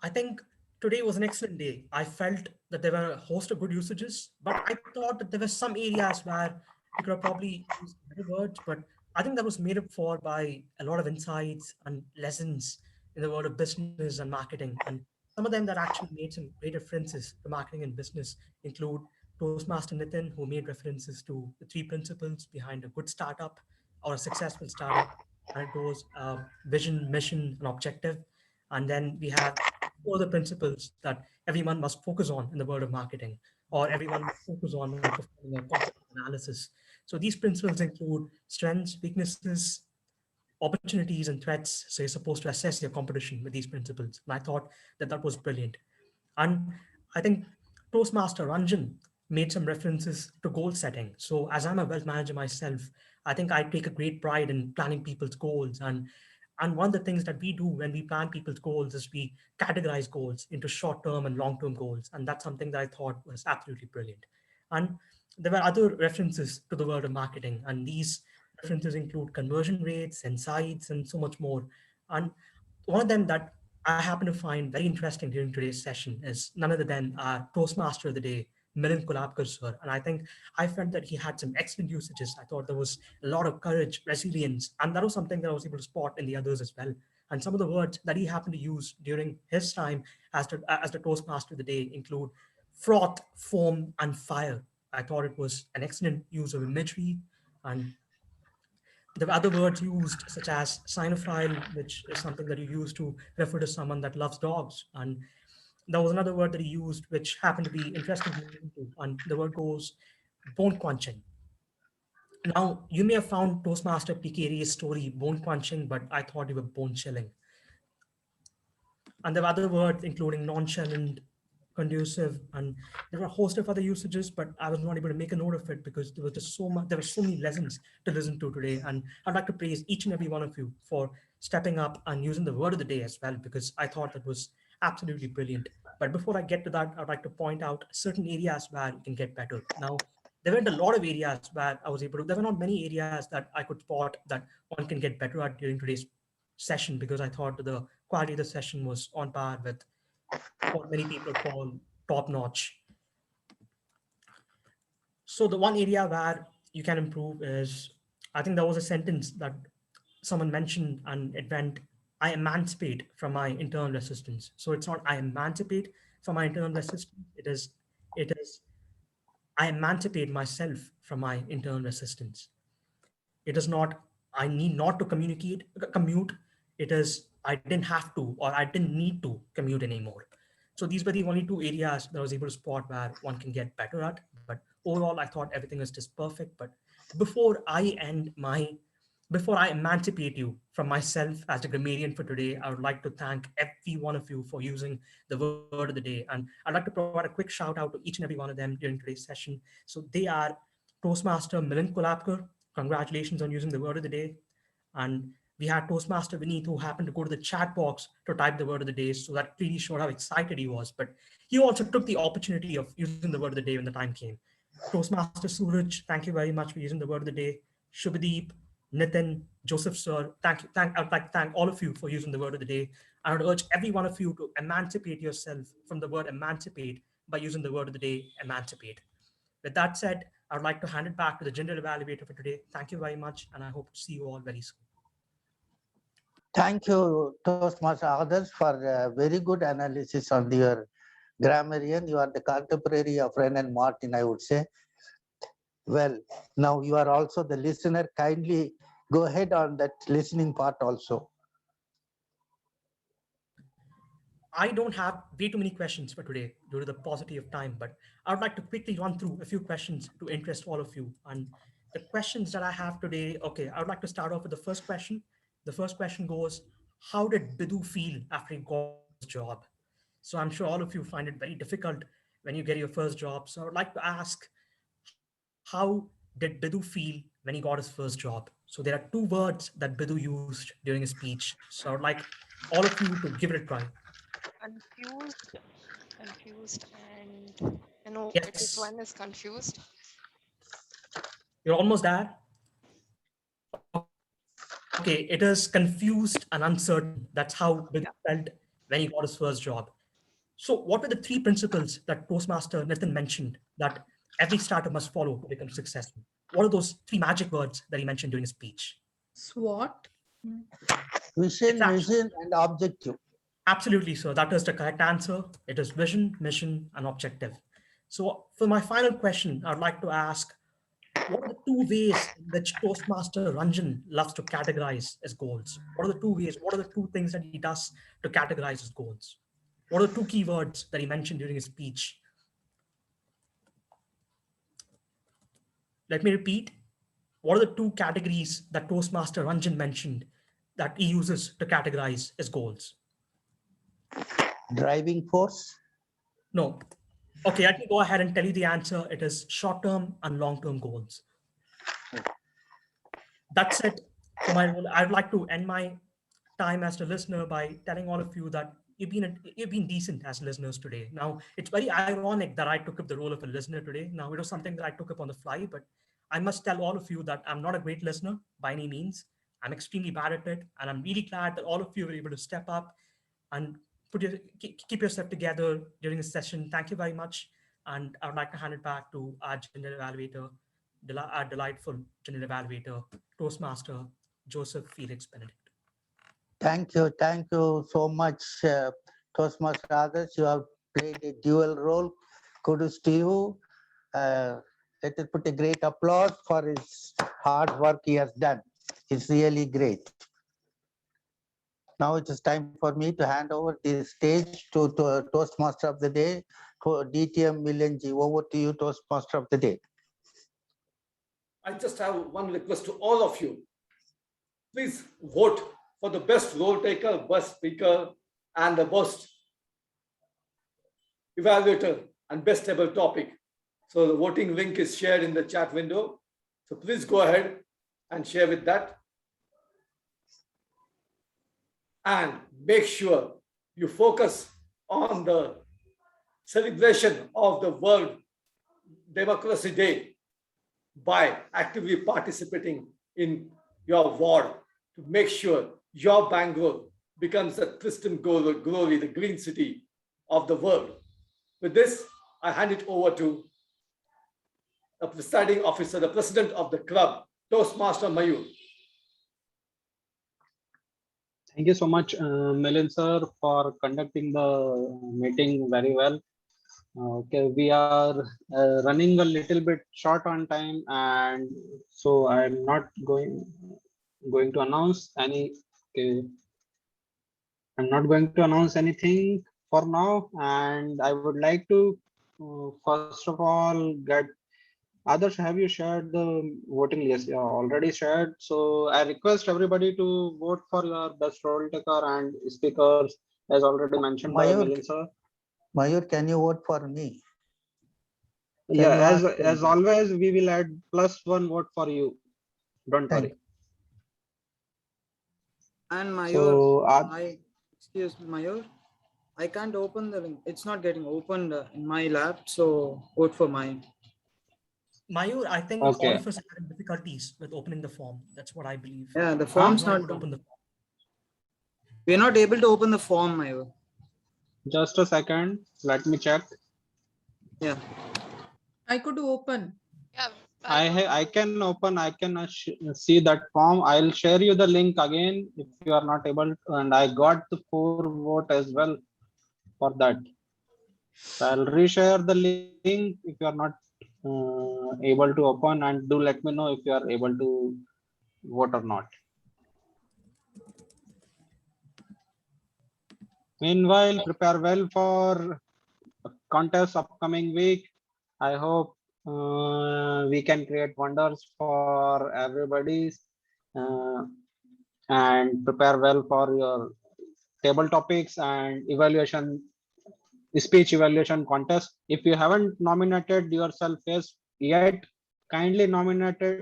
I think today was an excellent day. I felt that there were a host of good usages, but I thought that there were some areas where we could have probably used better words, but I think that was made up for by a lot of insights and lessons in the world of business and marketing. And Some of them that actually made some great references to marketing and business include Toastmaster Nitin, who made references to the 3 principles behind a good startup or a successful startup. And it goes vision, mission, and objective. And then we have 4 other principles that everyone must focus on in the world of marketing, or everyone must focus on when performing a competitive analysis. So these principles include strengths, weaknesses, opportunities, and threats. So you're supposed to assess your competition with these principles. And I thought that that was brilliant. And I think Toastmaster Ranjan made some references to goal setting. So as I'm a wealth manager myself, I think I take a great pride in planning people's goals. And one of the things that we do when we plan people's goals is we categorize goals into short-term and long-term goals. And that's something that I thought was absolutely brilliant. And there were other references to the world of marketing, and these references include conversion rates, insights, and so much more. And one of them that I happen to find very interesting during today's session is none other than our Toastmaster of the day, Milind Kolapkar sir. And I think I felt that he had some excellent usages. I thought there was a lot of courage, resilience, and that was something that I was able to spot in the others as well. And some of the words that he happened to use during his time as the Toastmaster of the day include froth, foam, and fire. I thought it was an excellent use of imagery, and there were other words used, such as cynophile, which is something that you use to refer to someone that loves dogs. And there was another word that he used, which happened to be interesting to listen to, and the word goes bone crunching. Now, you may have found Toastmaster PK's story bone crunching, but I thought it was bone chilling. And there were other words, including nonchalant, conducive, and there were a host of other usages, but I was not able to make a note of it because there was just so much, there were so many lessons to listen to today. And I'd like to praise each and every one of you for stepping up and using the word of the day as well, because I thought that was absolutely brilliant. But before I get to that, I'd like to point out certain areas where you can get better. Now, there weren't a lot of areas where I was able to, there were not many areas that I could spot that one can get better at during today's session, because I thought the quality of the session was on par with what many people call top notch. So the one area where you can improve is, I think there was a sentence that someone mentioned and it went, I emancipate from my internal resistance. So it's not I emancipate from my internal resistance. It is I emancipate myself from my internal resistance. It is not I need not to commute. It is I didn't have to, or I didn't need to commute anymore. So these were the only 2 areas that I was able to spot where one can get better at. But overall, I thought everything was just perfect. But before I emancipate you from myself as a grammarian for today, I would like to thank every one of you for using the word of the day. And I'd like to provide a quick shout out to each and every one of them during today's session. So they are Toastmaster Milind Kolapkar. Congratulations on using the word of the day. And we had Toastmaster Vineet, who happened to go to the chat box to type the word of the day. So that really showed how excited he was. But he also took the opportunity of using the word of the day when the time came. Toastmaster Suraj, thank you very much for using the word of the day. Shubhadeep, Nitin, Joseph Sir, thank you. I'd like to thank all of you for using the word of the day. I would urge every one of you to emancipate yourself from the word emancipate by using the word of the day, emancipate. With that said, I would like to hand it back to the general evaluator for today. Thank you very much, and I hope to see you all very soon. Thank you, Toastmaster Adarsh, for a very good analysis on your grammarian. You are the contemporary of Ren and Martin, I would say. Well, now you are also the listener. Kindly go ahead on that listening part also. I don't have way too many questions for today due to the paucity of time, but I would like to quickly run through a few questions to interest all of you. And the questions that I have today, okay, I would like to start off with the first question. The first question goes, how did Bidu feel after he got his job? So I'm sure all of you find it very difficult when you get your first job. So I would like to ask, how did Bidu feel when he got his first job? So there are 2 words that Bidu used during his speech. So I would like all of you to give it a try. Confused, and I know at least one is confused. You're almost there. Okay, it is confused and uncertain. That's how Bidu felt when he got his first job. So what were the 3 principles that Toastmaster Nitin mentioned that every startup must follow to become successful? What are those 3 magic words that he mentioned during his speech? SWOT. Vision, and objective. Absolutely, sir. That is the correct answer. It is vision, mission, and objective. So for my final question, I'd like to ask, what are the two ways in which Toastmaster Ranjan loves to categorize his goals? What are the two ways? What are the two things that he does to categorize his goals? What are the two keywords that he mentioned during his speech? Let me repeat. What are the two categories that Toastmaster Ranjan mentioned that he uses to categorize his goals? Driving force? No. Okay, let me go ahead and tell you the answer. It is short-term and long-term goals. That's it for my role. I'd like to end my time as a listener by telling all of you that you've been decent as listeners today. Now, it's very ironic that I took up the role of a listener today. Now, it was something that I took up on the fly, but I must tell all of you that I'm not a great listener by any means. I'm extremely bad at it, and I'm really glad that all of you were able to step up and keep yourself together during this session. Thank you very much. And I would like to hand it back to our general evaluator, our delightful general evaluator, Toastmaster Joseph Felix Benedict. Thank you so much, Toastmaster Adarsh. You have played a dual role. Kudos to you. Let us put a great applause for his hard work he has done. It's really great. Now it is time for me to hand over the stage to Toastmaster of the Day, DTM Milanji. Over to you, Toastmaster of the Day. I just have one request to all of you. Please vote for the best role taker, best speaker, and the best evaluator and best table topic. So the voting link is shared in the chat window. So please go ahead and share with that. And make sure you focus on the celebration of the World Democracy Day by actively participating in your ward to make sure your Bangalore becomes the pristine glory, the green city of the world. With this, I hand it over to the presiding officer, the president of the club, Toastmaster Mayur. Thank you so much, Milind sir, for conducting the meeting very well. Okay, we are running a little bit short on time, and so I'm not going to announce any. Okay, I'm not going to announce anything for now, and I would like to first of all get. Others, have you shared the voting list? Yeah, already shared. So I request everybody to vote for your best role taker and speakers, as already mentioned by Milind sir. Mayur, can you vote for me? Yeah, as always, we will add +1 vote for you. Don't worry. And Mayur, So, excuse me, Mayur, I can't open the link. It's not getting opened in my lab, so vote for mine. Mayur, I think Okay. all of us are having difficulties with opening the form. That's what I believe. Yeah, the form's not able to open the form. We're not able to open the form, Mayur. Just a second. Let me check. Yeah. I could open. Yeah. I can open. I can see that form. I'll share you the link again if you are not able to. And I got the 4 vote as well for that. So I'll reshare the link if you are not able to open, and do let me know if you are able to vote or not. Meanwhile, prepare well for contest upcoming week. I hope we can create wonders for everybody, and prepare well for your table topics and evaluation, speech evaluation contest. If you haven't nominated yourself yet, kindly nominate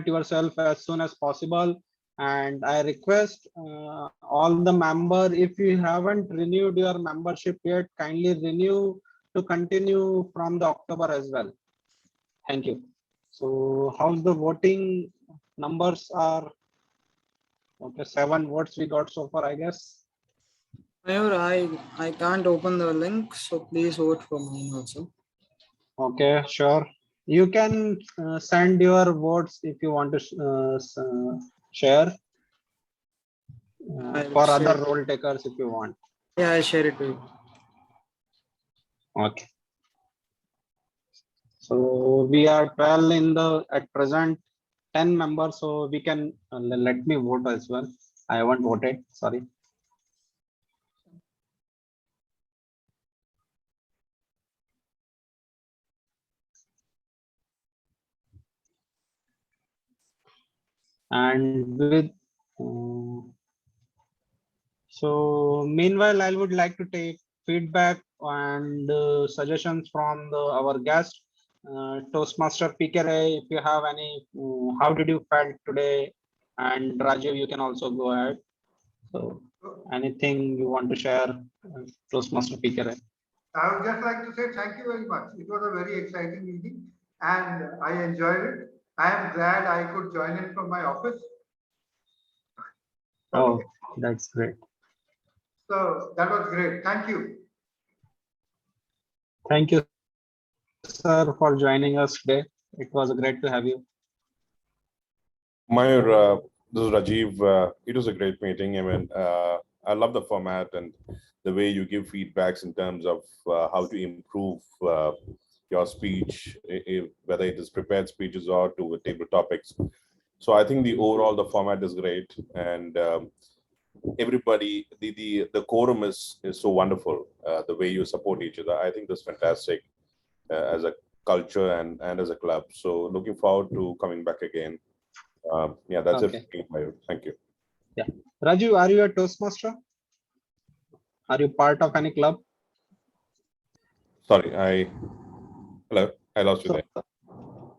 yourself as soon as possible. And I request all the member, if you haven't renewed your membership yet, kindly renew to continue from the October as well. Thank you. So how's the voting numbers are? Okay, 7 votes we got so far, I guess. Mayur, I can't open the link, so please vote for mine also. Okay, sure. You can send your votes if you want to share. for other role takers if you want. Yeah, I'll share it to you. Okay. So we are 12 in the at present 10 members, so we can let me vote as well. I haven't voted, sorry. And with so meanwhile, I would like to take feedback and suggestions from our guest, Toastmaster PK. If you have any, how did you felt today? And Rajiv, you can also go ahead. So anything you want to share, Toastmaster PK? I would just like to say thank you very much. It was a very exciting meeting and I enjoyed it. I am glad I could join in from my office. Oh, that's great. So that was great. Thank you. Thank you, sir, for joining us today. It was great to have you. Mayur, this is Rajiv. It was a great meeting. I mean, I love the format and the way you give feedbacks in terms of how to improve your speech, whether it is prepared speeches or to table topics. So I think the format is great, and everybody, the quorum is so wonderful. The way you support each other, I think that's fantastic as a culture and as a club. So looking forward to coming back again. Yeah, that's Okay. it. Thank you. Yeah, Raju, are you a Toastmaster? Are you part of any club? Sorry, hello, I lost you there.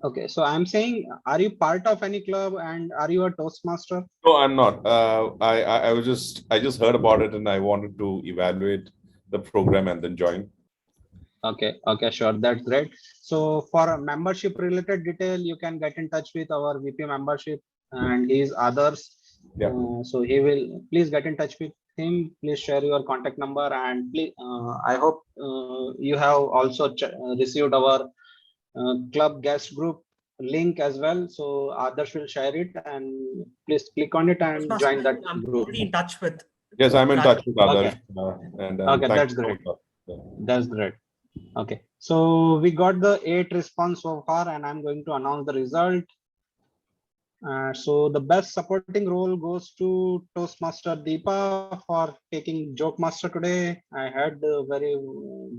Okay, so I'm saying, are you part of any club and are you a Toastmaster? No, I'm not. I just heard about it and I wanted to evaluate the program and then join. Okay, sure, that's great. So for a membership related detail, you can get in touch with our VP membership and his others. Yeah. So he will, please get in touch with him. Please share your contact number and please, I hope you have also received our club guest group link as well. So others will share it and please click on it and Toastmaster, join that I'm group. already in touch with. Yes, I'm in touch with others. Okay. And thank That's you so great. much. That's great. Okay, so we got the 8 response so far and I'm going to announce the result. So the best supporting role goes to Toastmaster Deepa for taking Joke Master today. I had a very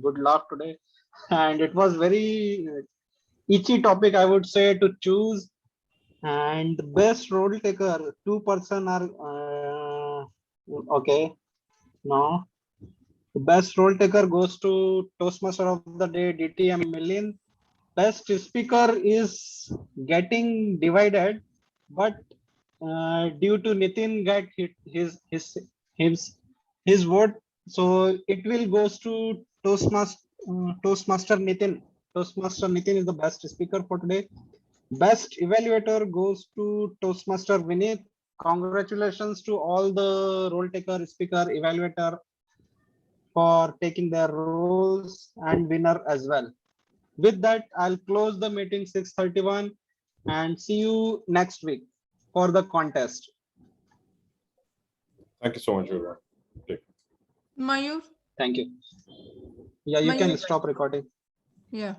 good laugh today and it was very itchy topic, I would say, to choose. And the best role taker, 2 person are okay. No, the best role taker goes to Toastmaster of the day, DTM Milind. Best speaker is getting divided, but due to Nitin get his vote, so it will goes to Toastmaster Nitin. Toastmaster Nitin is the best speaker for today. Best evaluator goes to Toastmaster Vinith. Congratulations to all the role taker, speaker, evaluator for taking their roles and winner as well. With that, I'll close the meeting 6:31 and see you next week for the contest. Thank you so much, everyone. Mayur? Thank you. Yeah, you can stop recording. Yeah.